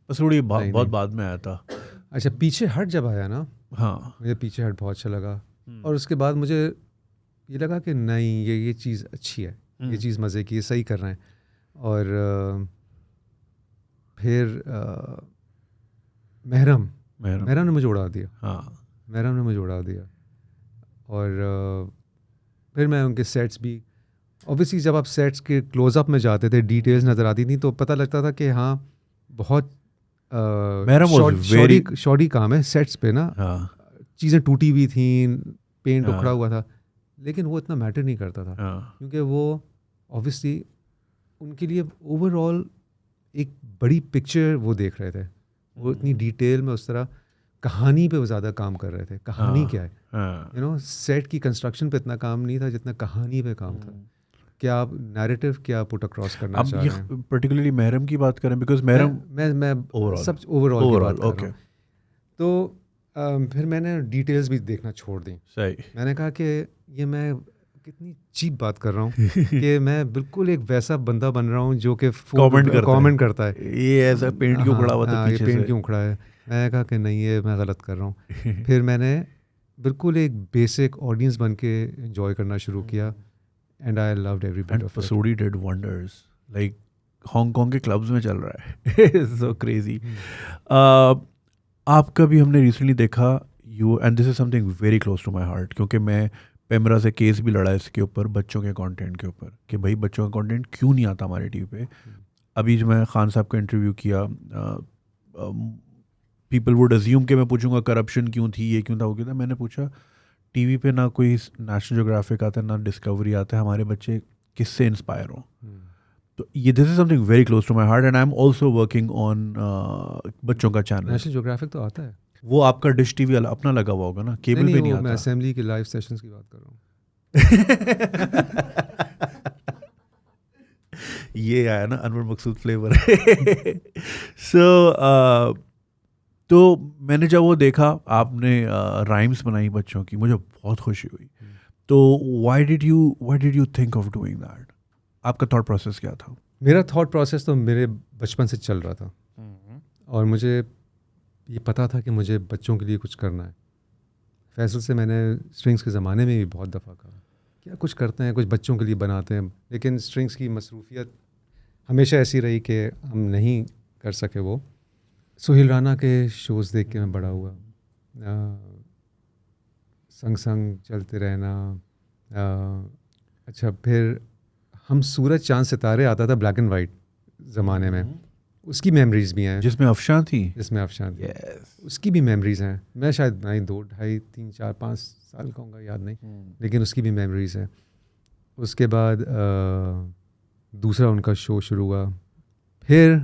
पसूड़ी बहुत बाद में आया था। अच्छा, पीछे हट जब आया ना, हाँ, मुझे पीछे हट बहुत अच्छा लगा। और उसके बाद मुझे ये लगा कि नहीं, ये चीज़ अच्छी है, ये चीज़ मज़े की, सही कर रहे हैं। और फिर महरम ने मुझे उड़ा दिया। हाँ, महरम ने मुझे उड़ा दिया। और फिर मैं उनके सेट्स भी, ऑब्वियसली जब आप सेट्स के क्लोज़अप में जाते थे, डिटेल्स नज़र आती थी, तो पता लगता था कि हाँ, बहुत शॉर्टी काम है सेट्स पे ना। चीज़ें टूटी हुई थी, पेंट उखड़ा हुआ था, लेकिन वो इतना मैटर नहीं करता था, क्योंकि वो ऑब्वियसली उनके लिए ओवरऑल एक बड़ी पिक्चर वो देख रहे थे। वो इतनी डिटेल में उस तरह कहानी पे वो ज़्यादा काम कर रहे थे। कहानी क्या है, सेट की कंस्ट्रक्शन पे इतना काम नहीं था जितना कहानी पे काम था। क्या आप नैरेटिव क्या पुट अक्रॉस करना चाह रहे हैं? पर्टिकुलरली महरम की बात करें, बिकॉज महरम मैं सब ओवरऑल की बात कर रहा हूँ। तो फिर मैंने डिटेल्स भी देखना छोड़ दी। सही। मैंने कहा कि ये मैं कितनी चीप बात कर रहा हूँ कि मैं बिल्कुल एक वैसा बंदा बन रहा हूँ जो कि कमेंट करता है, ये ऐसा पेंट क्यों उखड़ा हुआ था पीछे से, ये पेंट क्यों उखड़ा है। मैंने कहा कि नहीं, ये मैं गलत कर रहा हूँ। फिर मैंने बिल्कुल एक बेसिक ऑडियंस बन के एंजॉय करना शुरू किया, and I loved every bit of it. Pasoori did wonders, like Hong Kong के क्लब्स में चल रहा है। So crazy. आपका भी हमने रिसेंटली देखा, and this is something very close to my heart, क्योंकि मैं पेमरा से केस भी लड़ा इसके ऊपर, बच्चों के कंटेंट के ऊपर, कि भाई बच्चों का कंटेंट क्यों नहीं आता हमारे टीवी पे। अभी जो मैं खान साहब का इंटरव्यू किया, पीपल वुड अज्यूम कि मैं पूछूंगा करप्शन क्यों थी, ये क्यों था, वो क्यों था। मैंने पूछा टीवी पे ना कोई नेशनल ज्योग्राफिक आता है, ना डिस्कवरी आता है, हमारे बच्चे किससे इंस्पायर हों। तो ये this is something very close to my heart and I am also working on बच्चों का चैनल। नेशनल ज्योग्राफिक तो आता है, वो आपका डिश टीवी अपना लगा हुआ होगा ना, केबल पे नहीं वो आता। मैं असेंबली के लाइव सेशंस की बात कर रहा हूँ। ये आया ना अनवर मकसूद फ्लेवर। सो तो मैंने जब वो देखा आपने राइम्स बनाई बच्चों की, मुझे बहुत खुशी हुई। तो why did you think of doing that? आपका थॉट प्रोसेस क्या था? मेरा थॉट प्रोसेस तो मेरे बचपन से चल रहा था, और मुझे ये पता था कि मुझे बच्चों के लिए कुछ करना है। फैसल से मैंने स्ट्रिंग्स के ज़माने में भी बहुत दफ़ा कहा क्या कुछ करते हैं, कुछ बच्चों के लिए बनाते हैं, लेकिन स्ट्रिंग्स की मसरूफियत हमेशा ऐसी रही कि हम नहीं कर सके वो। सोहेल राना के शोज़ देख के मैं बड़ा हुआ, संग संग चलते रहना। अच्छा, फिर हम सूरज चांद सितारे आता था ब्लैक एंड वाइट ज़माने में, उसकी मेमोरीज़ भी हैं। जिसमें अफशान थी? जिसमें अफशान थी, Yes. उसकी भी मेमोरीज़ हैं। मैं शायद 2, 2.5, 3, 4, 5 साल का होऊंगा, याद नहीं, लेकिन उसकी भी मेमोरीज़ हैं। उसके बाद दूसरा उनका शो शुरू हुआ। फिर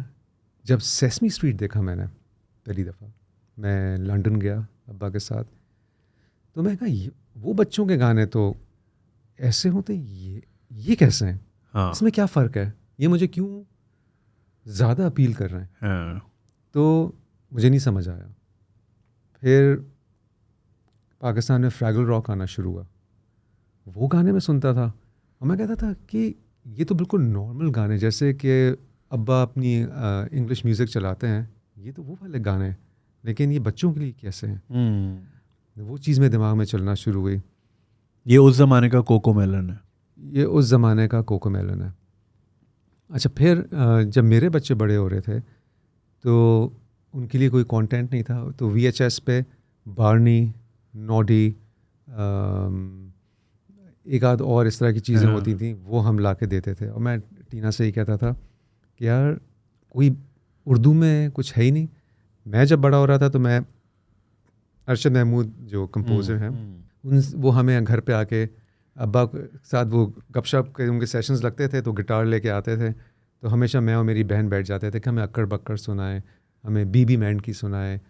जब सेसमी स्ट्रीट देखा मैंने पहली दफ़ा, मैं लंदन गया अब्बा के साथ, तो मैं कहा वो बच्चों के गाने तो ऐसे होते, ये कैसे हैं? हाँ। इसमें क्या फ़र्क है? ये मुझे क्यों ज़्यादा अपील कर रहे हैं? हाँ। तो मुझे नहीं समझ आया। फिर पाकिस्तान में फ्रैगल रॉक आना शुरू हुआ, वो गाने में सुनता था और मैं कहता था कि ये तो बिल्कुल नॉर्मल गाने, जैसे कि अब्बा अपनी इंग्लिश म्यूज़िक चलाते हैं, ये तो वो वाले गाने हैं, लेकिन ये बच्चों के लिए कैसे हैं? वो चीज़ मेरे दिमाग में चलना शुरू हुई। ये उस ज़माने का कोको मेलन है। ये उस ज़माने का कोको मेलन है। अच्छा, फिर जब मेरे बच्चे बड़े हो रहे थे तो उनके लिए कोई कंटेंट नहीं था, तो VHS पे बार्नी, नॉडी, एक आध और इस तरह की चीज़ें होती थी, वो हम ला के देते थे। और मैं टीना से ही कहता था कि यार कोई उर्दू में कुछ है ही नहीं। मैं जब बड़ा हो रहा था तो मैं अरशद महमूद जो कंपोज़र हैं, वो हमें घर पे आके अब्बा के साथ वो गपशप के उनके सेशंस लगते थे, तो गिटार लेके आते थे, तो हमेशा मैं और मेरी बहन बैठ जाते थे कि हमें अक्कड़ बक्कड़ सुनाए, हमें बीबी मैंड की सुनाए,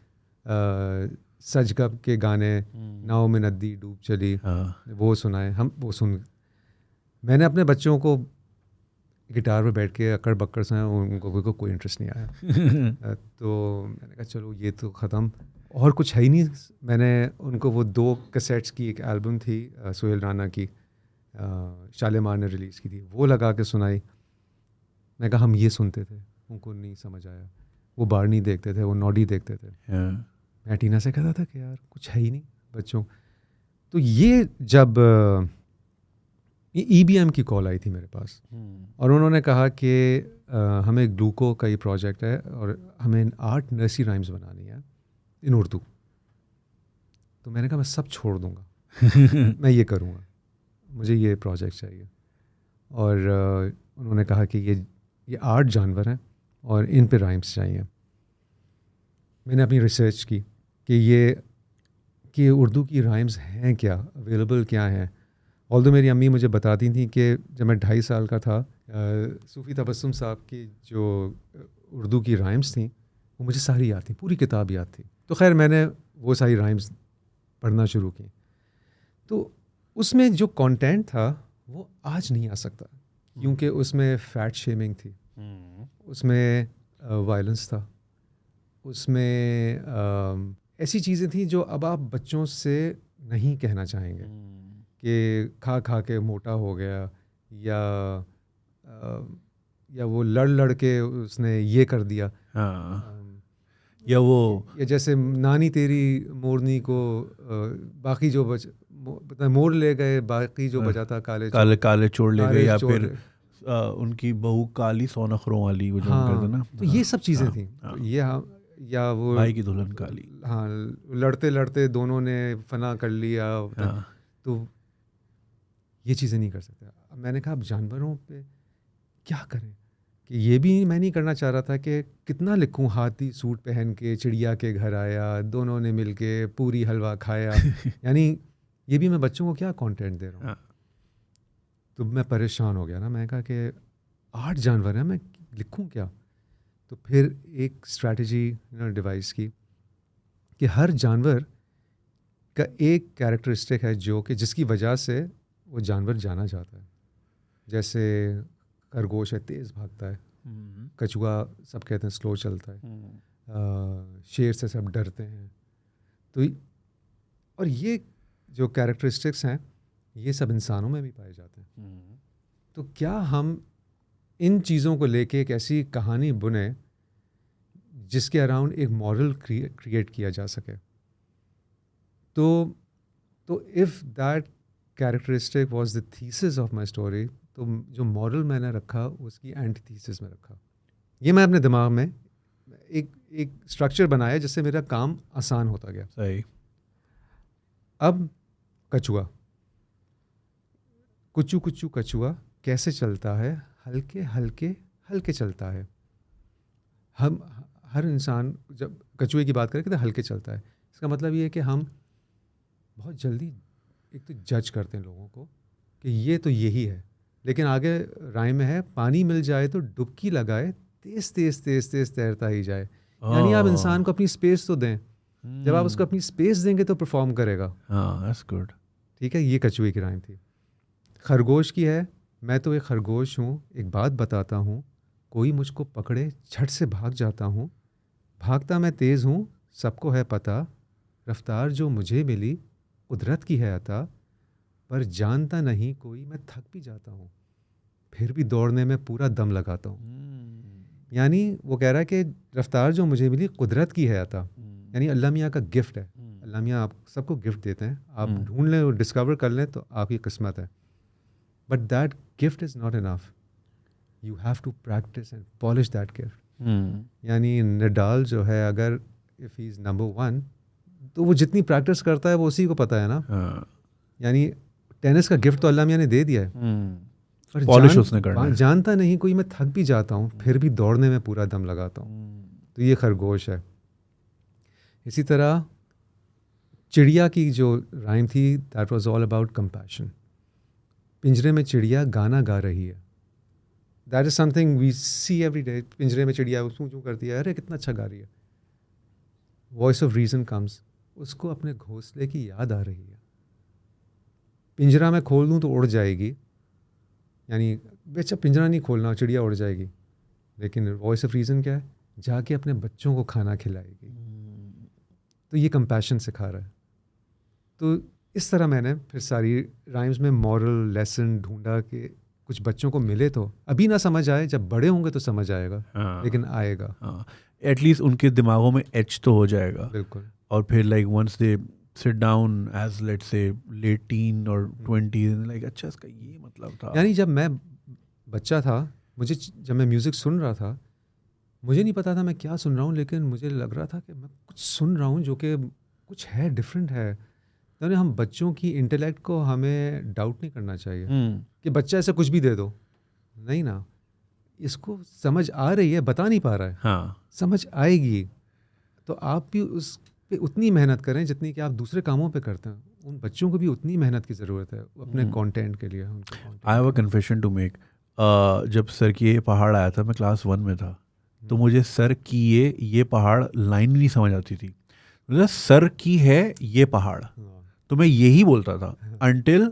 सज कब के गाने, नाव में नदी डूब चली, वो सुनाए। हम वो मैंने अपने बच्चों को गिटार पे बैठ के अक्कड़ बक्कड़ सुनाया, उनको कोई इंटरेस्ट नहीं आया। तो मैंने कहा चलो ये तो ख़त्म, और कुछ है ही नहीं। मैंने उनको वो 2 कैसेट्स की एक एल्बम थी सोहेल राना की, शालीमार ने रिलीज़ की थी, वो लगा के सुनाई। मैं कहा हम ये सुनते थे, उनको नहीं समझ आया। वो बारनी देखते थे, वो नॉडी देखते थे। मैं टीना से कहता था कि यार कुछ है ही नहीं बच्चों। तो ये जब ये EBM की कॉल आई थी मेरे पास, और उन्होंने कहा कि हमें ग्लूको का ये प्रोजेक्ट है और हमें 8 नर्सरी राइम्स बनानी है इन उर्दू। तो मैंने कहा मैं सब छोड़ दूंगा, मैं ये करूँगा, मुझे ये प्रोजेक्ट चाहिए। और उन्होंने कहा कि ये 8 जानवर हैं और इन पे राइम्स चाहिए। मैंने अपनी रिसर्च की कि उर्दू की राइम्स हैं क्या, अवेलेबल क्या हैं। ऑल्दो मेरी अम्मी मुझे बताती थी कि जब मैं 2.5 साल का था, सूफ़ी तबस्सुम साहब की जो उर्दू की राइम्स थी वो मुझे सारी याद थी, पूरी किताब याद थी। तो खैर मैंने वो सारी राइम्स पढ़ना शुरू की, तो उसमें जो कंटेंट था वो आज नहीं आ सकता, क्योंकि उसमें फैट शेमिंग थी, उसमें वायलेंस था, उसमें ऐसी चीज़ें थी जो अब आप बच्चों से नहीं कहना चाहेंगे कि खा खा के मोटा हो गया, या वो लड़ के उसने ये कर दिया, या जैसे नानी तेरी मोरनी को बाकी जो मोर ले गए, बाकी जो बचा था काले चोर ले गए, या फिर उनकी बहू काली सोनखरों वाली वो जो करते ना। तो ये सब चीज़ें थी। तो ये या वो भाई की दुल्हन काली, हाँ, लड़ते लड़ते दोनों ने फना कर लिया। तो ये चीज़ें नहीं कर सकते। अब मैंने कहा अब जानवरों पे क्या करें, कि ये भी मैं नहीं करना चाह रहा था कि कितना लिखूं, हाथी सूट पहन के चिड़िया के घर आया, दोनों ने मिलके पूरी हलवा खाया यानी ये भी मैं बच्चों को क्या कंटेंट दे रहा हूँ। हाँ। तो मैं परेशान हो गया ना, मैं कहा कि 8 जानवर हैं, मैं लिखूं क्या। तो फिर एक स्ट्रैटेजी डिवाइस की कि हर जानवर का एक कैरेक्टरिस्टिक है जो कि जिसकी वजह से वो जानवर जाना जाता है। जैसे खरगोश है, तेज़ भागता है, कछुआ सब कहते हैं स्लो चलता है, शेर से सब डरते हैं। तो और ये जो कैरेक्टरिस्टिक्स हैं ये सब इंसानों में भी पाए जाते हैं। तो क्या हम इन चीज़ों को लेके एक ऐसी कहानी बुने जिसके अराउंड एक मॉरल क्रिएट किया जा सके। तो if that characteristic was the thesis of my story, तो जो मॉरल मैंने रखा उसकी एंटीथीसिस में रखा। ये मैं अपने दिमाग में एक स्ट्रक्चर बनाया जिससे मेरा काम आसान होता गया। सही। अब कछुआ, कुचू कुचू कछुआ कैसे चलता है, हल्के हल्के हल्के चलता है। हम हर इंसान जब कछुए की बात करें तो हल्के चलता है, इसका मतलब ये है कि हम बहुत जल्दी एक तो जज करते हैं लोगों को कि ये तो यही है, लेकिन आगे राइम में है पानी मिल जाए तो डुबकी लगाए, तेज तेज तेज तेज तैरता ही जाए। यानी आप इंसान को अपनी स्पेस तो दें, जब आप उसको अपनी स्पेस देंगे तो परफॉर्म करेगा। हाँ, दैट्स गुड। ठीक है, ये कछुए की राइम थी। खरगोश की है, मैं तो एक खरगोश हूँ, एक बात बताता हूँ, कोई मुझको पकड़े झट से भाग जाता हूँ, भागता मैं तेज़ हूँ सबको है पता, रफ्तार जो मुझे मिली कुदरत की है अता, पर जानता नहीं कोई मैं थक भी जाता हूँ, फिर भी दौड़ने में पूरा दम लगाता हूँ। यानी वो कह रहा है कि रफ्तार जो मुझे मिली कुदरत की है अता, यानी अल्लाह मियाँ का गिफ्ट है। अल्लाह मियाँ आप सबको गिफ्ट देते हैं, आप ढूंढ लें और डिस्कवर कर लें तो आपकी किस्मत है। But that gift is not enough, you have to practise and polish that gift. यानी नडाल जो है, अगर इफ़ ही इज़ नंबर 1 तो वो जितनी प्रैक्टिस करता है वो उसी को पता है ना। यानी टेनिस का गिफ्ट तो अल्लाह मियाँ ने दे दिया है, पर पॉलिश उसने करना है। जानता नहीं कोई मैं थक भी जाता हूँ, फिर भी दौड़ने में पूरा दम लगाता हूँ। तो ये खरगोश है। इसी तरह चिड़िया की जो राइम थी, that was all about compassion. पिंजरे में चिड़िया गाना गा रही है, that is something we see every day. पिंजरे में चिड़िया चूं चूं करती है, अरे कितना अच्छा गा रही है। वॉइस ऑफ रीज़न कम्स, उसको अपने घोंसले की याद आ रही है। पिंजरा मैं खोल दूं तो उड़ जाएगी, यानी बेचा पिंजरा नहीं खोलना, चिड़िया उड़ जाएगी। लेकिन वॉइस ऑफ रीज़न क्या है, जाके अपने बच्चों को खाना खिलाएगी। तो ये कंपैशन सिखा रहा है। तो इस तरह मैंने फिर सारी राइम्स में मॉरल लेसन ढूंढा कि कुछ बच्चों को मिले, तो अभी ना समझ आए, जब बड़े होंगे तो समझ आएगा। लेकिन आएगा। एटलीस्ट उनके दिमागों में एच तो हो जाएगा। बिल्कुल। और फिर like once they sit down as let's say late teen or 20s and like अच्छा इसका ये मतलब था। यानी जब मैं बच्चा था, जब मैं म्यूज़िक सुन रहा था, मुझे नहीं पता था मैं क्या सुन रहा हूँ, लेकिन मुझे लग रहा था कि मैं कुछ सुन रहा हूँ जो कि कुछ है, डिफरेंट है। तो हम बच्चों की इंटेलेक्ट को हमें डाउट नहीं करना चाहिए कि बच्चा ऐसे कुछ भी दे दो, नहीं ना, इसको समझ आ रही है, बता नहीं पा रहा है। हाँ, समझ आएगी। तो आप भी उस पे उतनी मेहनत करें जितनी कि आप दूसरे कामों पे करते हैं। उन बच्चों को भी उतनी मेहनत की ज़रूरत है अपने कंटेंट के लिए। I have a confession to make. जब सर की ये पहाड़ आया था, मैं क्लास 1 में था, तो मुझे सर की ये पहाड़ लाइन नहीं समझ आती थी। मतलब सर की है ये पहाड़, तो मैं यही बोलता था अनटिल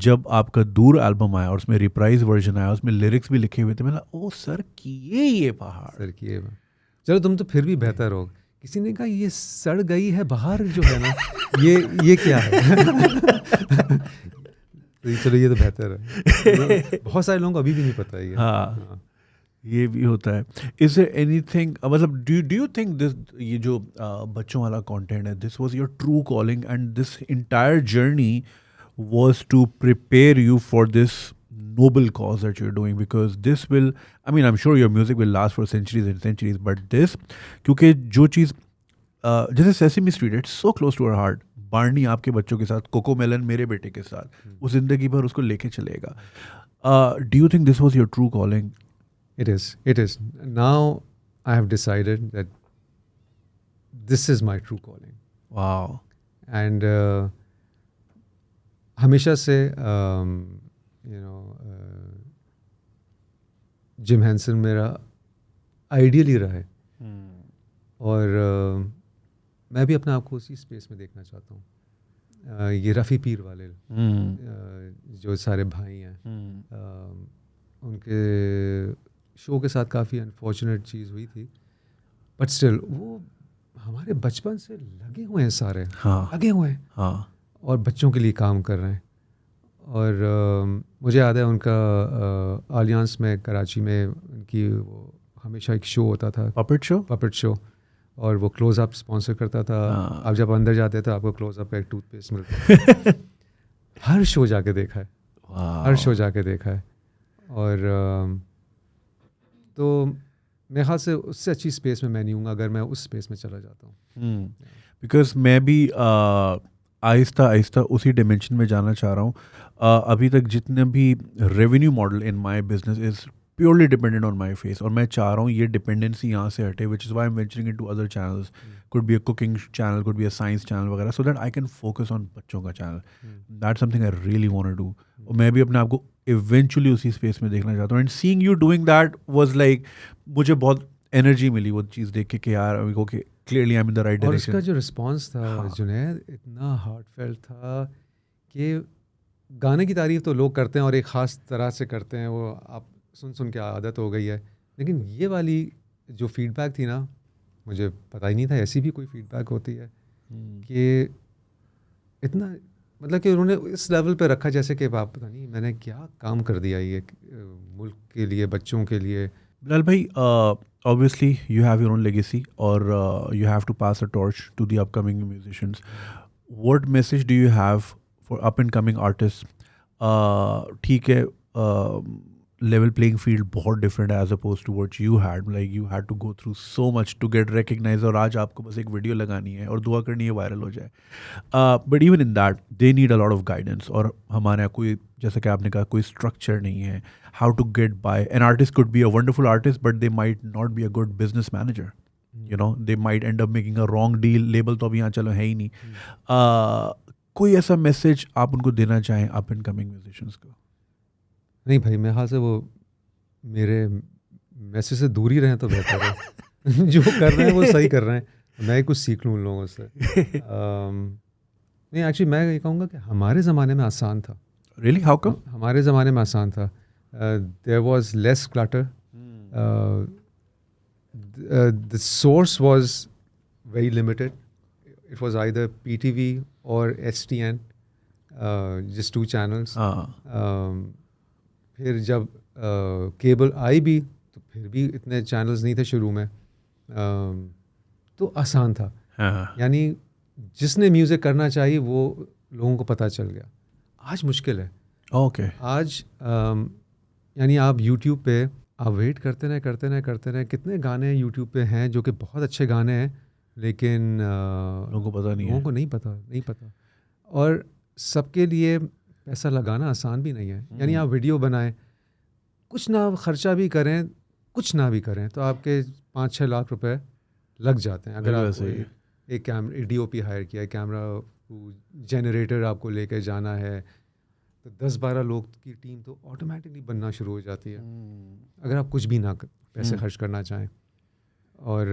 जब आपका दूर एल्बम आया और उसमें रिप्राइज वर्जन आया, उसमें लिरिक्स भी लिखे हुए थे। मैं ओ सर किए ये पहाड़, सर किए। चलो तुम तो फिर भी बेहतर हो। किसी ने कहा ये सड़ गई है बाहर जो है ना, ये क्या है। तो चलो ये तो बेहतर है। बहुत सारे लोगों को अभी भी नहीं पता है। हाँ, ये भी होता है। इज देयर एनीथिंग, मतलब डू यू थिंक दिस, ये जो बच्चों वाला कंटेंट है, this was your true calling and this entire journey was to prepare you for this noble cause that you're doing? Because this will, I mean, I'm sure your music will last for centuries and centuries, but this, क्योंकि जो चीज़ जैसे Sesame Street, it's so close to our heart, Barney आपके बच्चों के साथ, cocoa melon मेरे बेटे के साथ, वो जिंदगी भर उसको लेके चलेगा. Do you think this was your true calling? It is. Now I have decided that this is my true calling. Wow. And हमेशा से जिम हैंसन मेरा आइडियल ही रहा है. और मैं भी अपने आप को उसी स्पेस में देखना चाहता हूँ. ये रफ़ी पीर वाले जो सारे भाई हैं, उनके शो के साथ काफ़ी अनफॉर्चुनेट चीज़ हुई थी, बट स्टिल वो हमारे बचपन से लगे हुए हैं सारे. लगे हुए हैं. और बच्चों के लिए काम कर रहे हैं. और मुझे याद है उनका आलियांस में कराची में उनकी वो हमेशा एक शो होता था, पपेट शो. और वो क्लोज अप स्पॉन्सर करता था. आप जब अंदर जाते थे आपको क्लोज अप का एक टूथपेस्ट मिलता था. हर शो जाके देखा है. हर शो जाके देखा है. और तो मेरे ख्याल से उससे अच्छी स्पेस में मैं नहीं हूँ अगर मैं उस स्पेस में चला जाता हूँ. बिकॉज मैं भी आहिस्ता आहिस्ता उसी डिमेंशन में जाना चाह रहा हूँ. अभी तक जितने भी revenue model in my business is purely dependent on my face, और मैं चाह रहा हूँ ये डिपेंडेंसी यहाँ से हटे, which is why I am venturing into other channels. Could be a cooking channel, could be a science channel वगैरह, so that I can focus on बच्चों का channel. That something I really want to do. और मैं भी अपने आप को eventually उसी स्पेस में देखना चाहता हूँ. And seeing you doing that was like, मुझे बहुत एनर्जी मिली वो चीज़ देख के यार okay clearly I am in the right direction. और उसका जो रिस्पॉन्स था जुनैद इतना हार्टफेल्ट था कि गाने की तारीफ तो लोग करते हैं और एक ख़ास तरह से करते हैं, वो आप सुन के आदत हो गई है. लेकिन ये वाली जो फीडबैक थी ना, मुझे पता ही नहीं था ऐसी भी कोई फीडबैक होती है. कि इतना मतलब कि उन्होंने इस लेवल पे रखा जैसे कि आप पता नहीं मैंने क्या काम कर दिया ये मुल्क के लिए, बच्चों के लिए. बिलाल भाई, obviously you have your own legacy, or you have to pass a torch to the upcoming musicians. What message do you have for up and coming artists? ठीक है, level playing field बहुत different है as opposed to what you had. Like you had to go through so much to get recognized, और आज आपको बस एक video लगानी है और दुआ करनी है वायरल हो जाए. But even in that they need a lot of guidance, और हमारे यहाँ कोई, जैसे कि आपने कहा, कोई structure नहीं है. How to get by. An artist could be a wonderful artist, but they might not be a good business manager. You know, they might end up making a wrong deal. Label तो अभी यहाँ चलो है ही नहीं. कोई ऐसा message आप उनको देना चाहें up and coming musicians को? नहीं भाई, मेरे ख्याल से वो मेरे मैसेज से दूर ही रहें तो बेहतर है. जो कर रहे हैं वो सही कर रहे हैं, मैं कुछ सीख लूँ उन लोगों से. नहीं, एक्चुअली मैं ये कहूँगा कि हमारे ज़माने में आसान था. Really? How come? हमारे ज़माने में आसान था. There was less clutter. The source was very limited. It was either PTV or STN, just 2 channels. फिर जब केबल आई भी तो फिर भी इतने चैनल्स नहीं थे शुरू में. तो आसान था. यानी जिसने म्यूज़िक करना चाहिए वो लोगों को पता चल गया. आज मुश्किल है. ओके. आज यानी आप यूट्यूब पे आप वेट करते रहे. कितने गाने यूट्यूब पे हैं जो कि बहुत अच्छे गाने हैं, लेकिन लोगों को नहीं पता. और सबके लिए पैसा लगाना आसान भी नहीं है. यानी आप वीडियो बनाएं, कुछ ना आप भी करें, कुछ ना भी करें, तो आपके 5-6 लाख रुपए लग जाते हैं. अगर आप एक DOP हायर किया है, कैमरा जनरेटर आपको लेके जाना है, तो 10-12 लोग की टीम तो ऑटोमेटिकली बनना शुरू हो जाती है अगर आप कुछ भी ना पैसे खर्च करना चाहें. और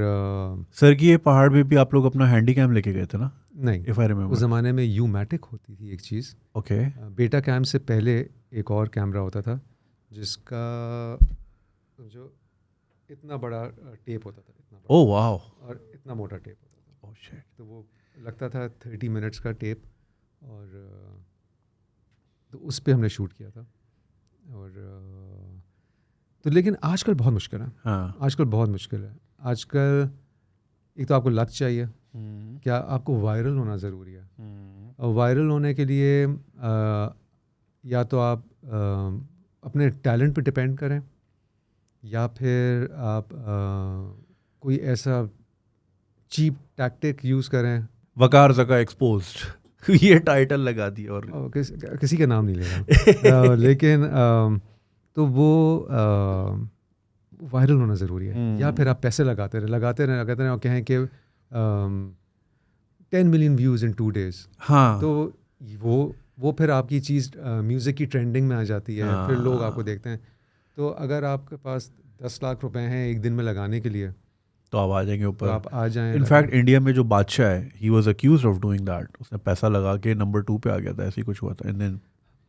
सर की ये पहाड़ में भी आप लोग अपना हैंडी कैम लेके गए थे ना? नहीं, इफ आई रिमेंबर उस ज़माने में यूमैटिक होती थी एक चीज़. ओके. बेटा कैम से पहले एक और कैमरा होता था जिसका जो इतना बड़ा टेप होता था, इतना बड़ा. Oh wow. और इतना मोटा टेप होता था. Oh shit. तो वो लगता था 30 मिनट्स का टेप. और तो उस पे हमने शूट किया था. और तो लेकिन आजकल बहुत मुश्किल है. आजकल बहुत मुश्किल है. आजकल एक तो आपको लक चाहिए, क्या आपको वायरल होना ज़रूरी है. और वायरल होने के लिए या तो आप अपने टैलेंट पे डिपेंड करें, या फिर आप कोई ऐसा चीप टैक्टिक यूज़ करें. वकार जका एक्सपोज्ड. ये टाइटल लगा दी और किसी का नाम नहीं ले रहा लेकिन तो वो वायरल होना ज़रूरी है, या फिर आप पैसे लगाते रहे और कहें कि 10 मिलियन व्यूज़ इन 2 days। हाँ, तो वो फिर आपकी चीज़ म्यूज़िक की ट्रेंडिंग में आ जाती है, फिर लोग आपको देखते हैं। तो अगर आपके पास 10 लाख रुपए हैं एक दिन में लगाने के लिए, तो आप आ जाएंगे तो ऊपर। आप आ जाएं। इनफैक्ट इंडिया में जो बादशाह है, he was accused of doing that. उसने पैसा लगा के नंबर 2 पे आ गया था, ऐसे ही कुछ हुआ था। एंड देन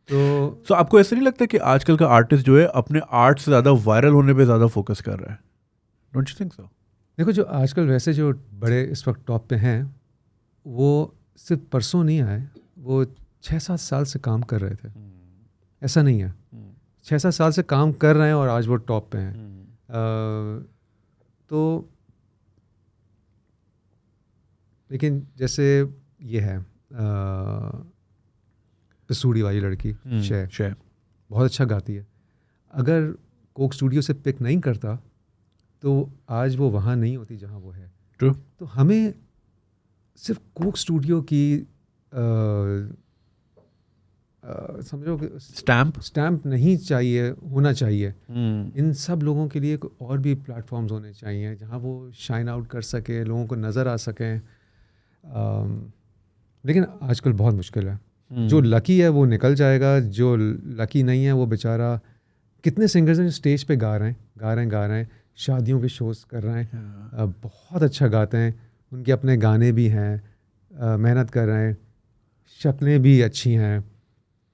तो आपको ऐसा नहीं लगता कि आजकल का आर्टिस्ट जो है अपने आर्ट से ज़्यादा वायरल होने पे ज़्यादा फोकस कर रहा है? Don't you think so? देखो, जो आजकल वैसे जो बड़े इस वक्त टॉप पे हैं, वो सिर्फ परसों नहीं आए, वो 6-7 साल से काम कर रहे थे। ऐसा नहीं है, 6-7 साल से काम कर रहे हैं और आज वो टॉप पे हैं। तो लेकिन जैसे ये है पिसूड़ी वाली लड़की शे बहुत अच्छा गाती है। अगर कोक स्टूडियो से पिक नहीं करता तो आज वो वहाँ नहीं होती जहाँ वो है। True. तो हमें सिर्फ कोक स्टूडियो की समझो कि स्टैम्प नहीं चाहिए, होना चाहिए। इन सब लोगों के लिए और भी प्लेटफॉर्म्स होने चाहिए जहाँ वो शाइन आउट कर सके, लोगों को नज़र आ सकें। लेकिन आजकल बहुत मुश्किल है। जो लकी है वो निकल जाएगा, जो लकी नहीं है वो बेचारा। कितने सिंगर्स हैं जो स्टेज पे गा रहे हैं, शादियों के शोज़ कर रहे हैं, बहुत अच्छा गाते हैं, उनके अपने गाने भी हैं, मेहनत कर रहे हैं, शक्लें भी अच्छी हैं,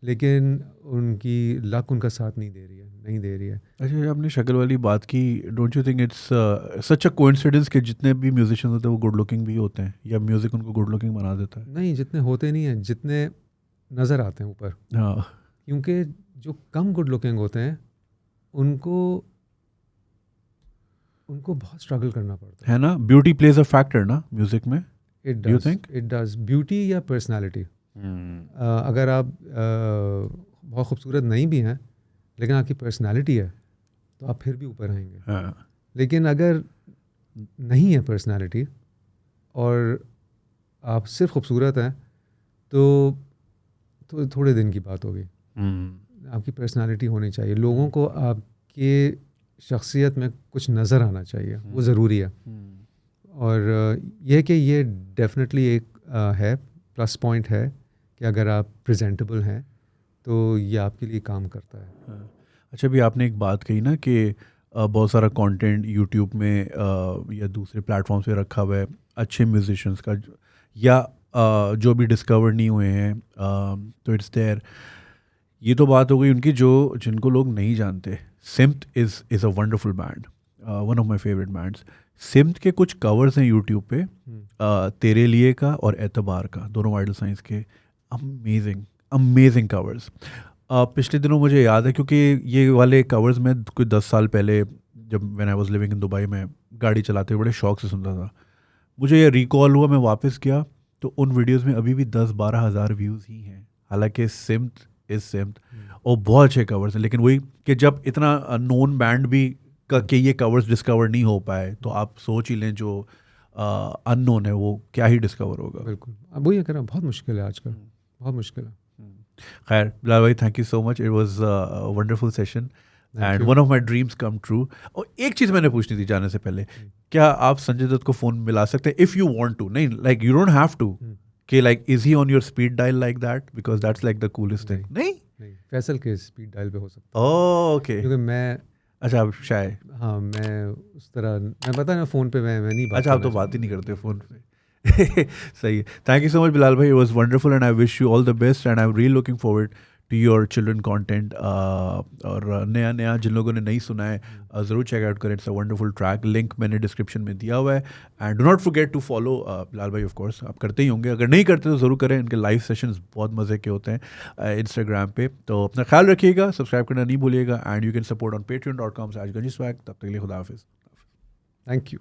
लेकिन उनकी लक उनका साथ नहीं दे रही है। अच्छा, आपने शक्ल वाली बात की, don't you think it's such a coincidence कि जितने भी म्यूजिशियंस होते हैं वो गुड लुकिंग भी होते हैं, या म्यूजिक उनको गुड लुकिंग बना देता है? नहीं, जितने होते नहीं हैं, जितने नज़र आते हैं ऊपर। हाँ, क्योंकि जो कम गुड लुकिंग होते हैं उनको बहुत स्ट्रगल करना पड़ता है ना। ब्यूटी प्लेज अ फैक्टर ना म्यूजिक में। It You think? Does beauty या पर्सनालिटी। अगर आप बहुत खूबसूरत नहीं भी हैं लेकिन आपकी पर्सनालिटी है तो आप फिर भी ऊपर आएंगे। हाँ। लेकिन अगर नहीं है पर्सनालिटी और आप सिर्फ खूबसूरत हैं तो थोड़े दिन की बात होगी। आपकी पर्सनालिटी होनी चाहिए, लोगों को आपके शख्सियत में कुछ नज़र आना चाहिए, वो ज़रूरी है। और यह कि ये डेफिनेटली एक है प्लस पॉइंट है कि अगर आप प्रेजेंटेबल हैं तो ये आपके लिए काम करता है। अच्छा, अभी आपने एक बात कही ना कि बहुत सारा कंटेंट यूट्यूब में या दूसरे प्लेटफॉर्म पे रखा हुआ है अच्छे म्यूजिशियंस का, या जो भी डिस्कवर नहीं हुए हैं, तो इट्स देयर। ये तो बात हो गई उनकी जिनको लोग नहीं जानते। Symt is a wonderful band, one of my favourite bands. Symt के कुछ कवर्स हैं यूट्यूब पे, तेरे लिए का और एतबार का, दोनों वाइडल साइंस के। Amazing covers. पिछले दिनों मुझे याद है, क्योंकि ये वाले कवर्स में कुछ 10 साल पहले जब when I was living in Dubai में गाड़ी चलाते हुए बड़े शौक से सुनता था। मुझे ये रिकॉल हुआ, मैं वापस गया तो उन वीडियोस में अभी भी 10-12 हज़ार व्यूज़ ही हैं। हालांकि सिम्थ इज़ सिम्थ और बहुत अच्छे कवर्स हैं, लेकिन वही कि जब इतना नोन बैंड भी कि ये कवर्स डिस्कवर नहीं हो पाए तो आप सोच ही लें जो अननोन है वो क्या ही डिस्कवर होगा। बिल्कुल, अब वही कह बहुत मुश्किल है आजकल, बहुत मुश्किल है। खैर बिलाल भाई, thank you so much, it was a wonderful session and one of my dreams come true. और एक चीज़ मैंने पूछनी थी जाने से पहले, क्या आप संजय दत्त को फ़ोन मिला सकते हैं इफ़ यू वांट टू? नहीं, like you don't have to, कि like is he on your speed dial like that, because that's like the coolest thing. नहीं, फैसल के स्पीड डायल पे हो सकता है। ओके, क्योंकि मैं, अच्छा आप शायद, हाँ मैं उस तरह, मैं पता है ना फ़ोन पे मैं नहीं बात। अच्छा आप तो बात ही नहीं करते फ़ोन पे। सही है। Thank you so much Bilal भाई, it was wonderful and I wish you all the best and I am really looking forward to your children content. और नया जिन लोगों ने नहीं सुना है ज़रूर चेक आउट करें, it's a wonderful track. Link मैंने डिस्क्रिप्शन में दिया हुआ है and do not forget to follow Bilal भाई। ऑफ कोर्स आप करते ही होंगे, अगर नहीं करते तो ज़रूर करें, इनके लाइव सेशंस बहुत मज़े के होते हैं इंस्टाग्राम पे। तो अपना ख्याल रखिएगा, सब्सक्राइब करना नहीं भूलिएगा and you can support on patreon.com/ganjiswag। तब तक के लिए खुदा हाफिज़। Thank you.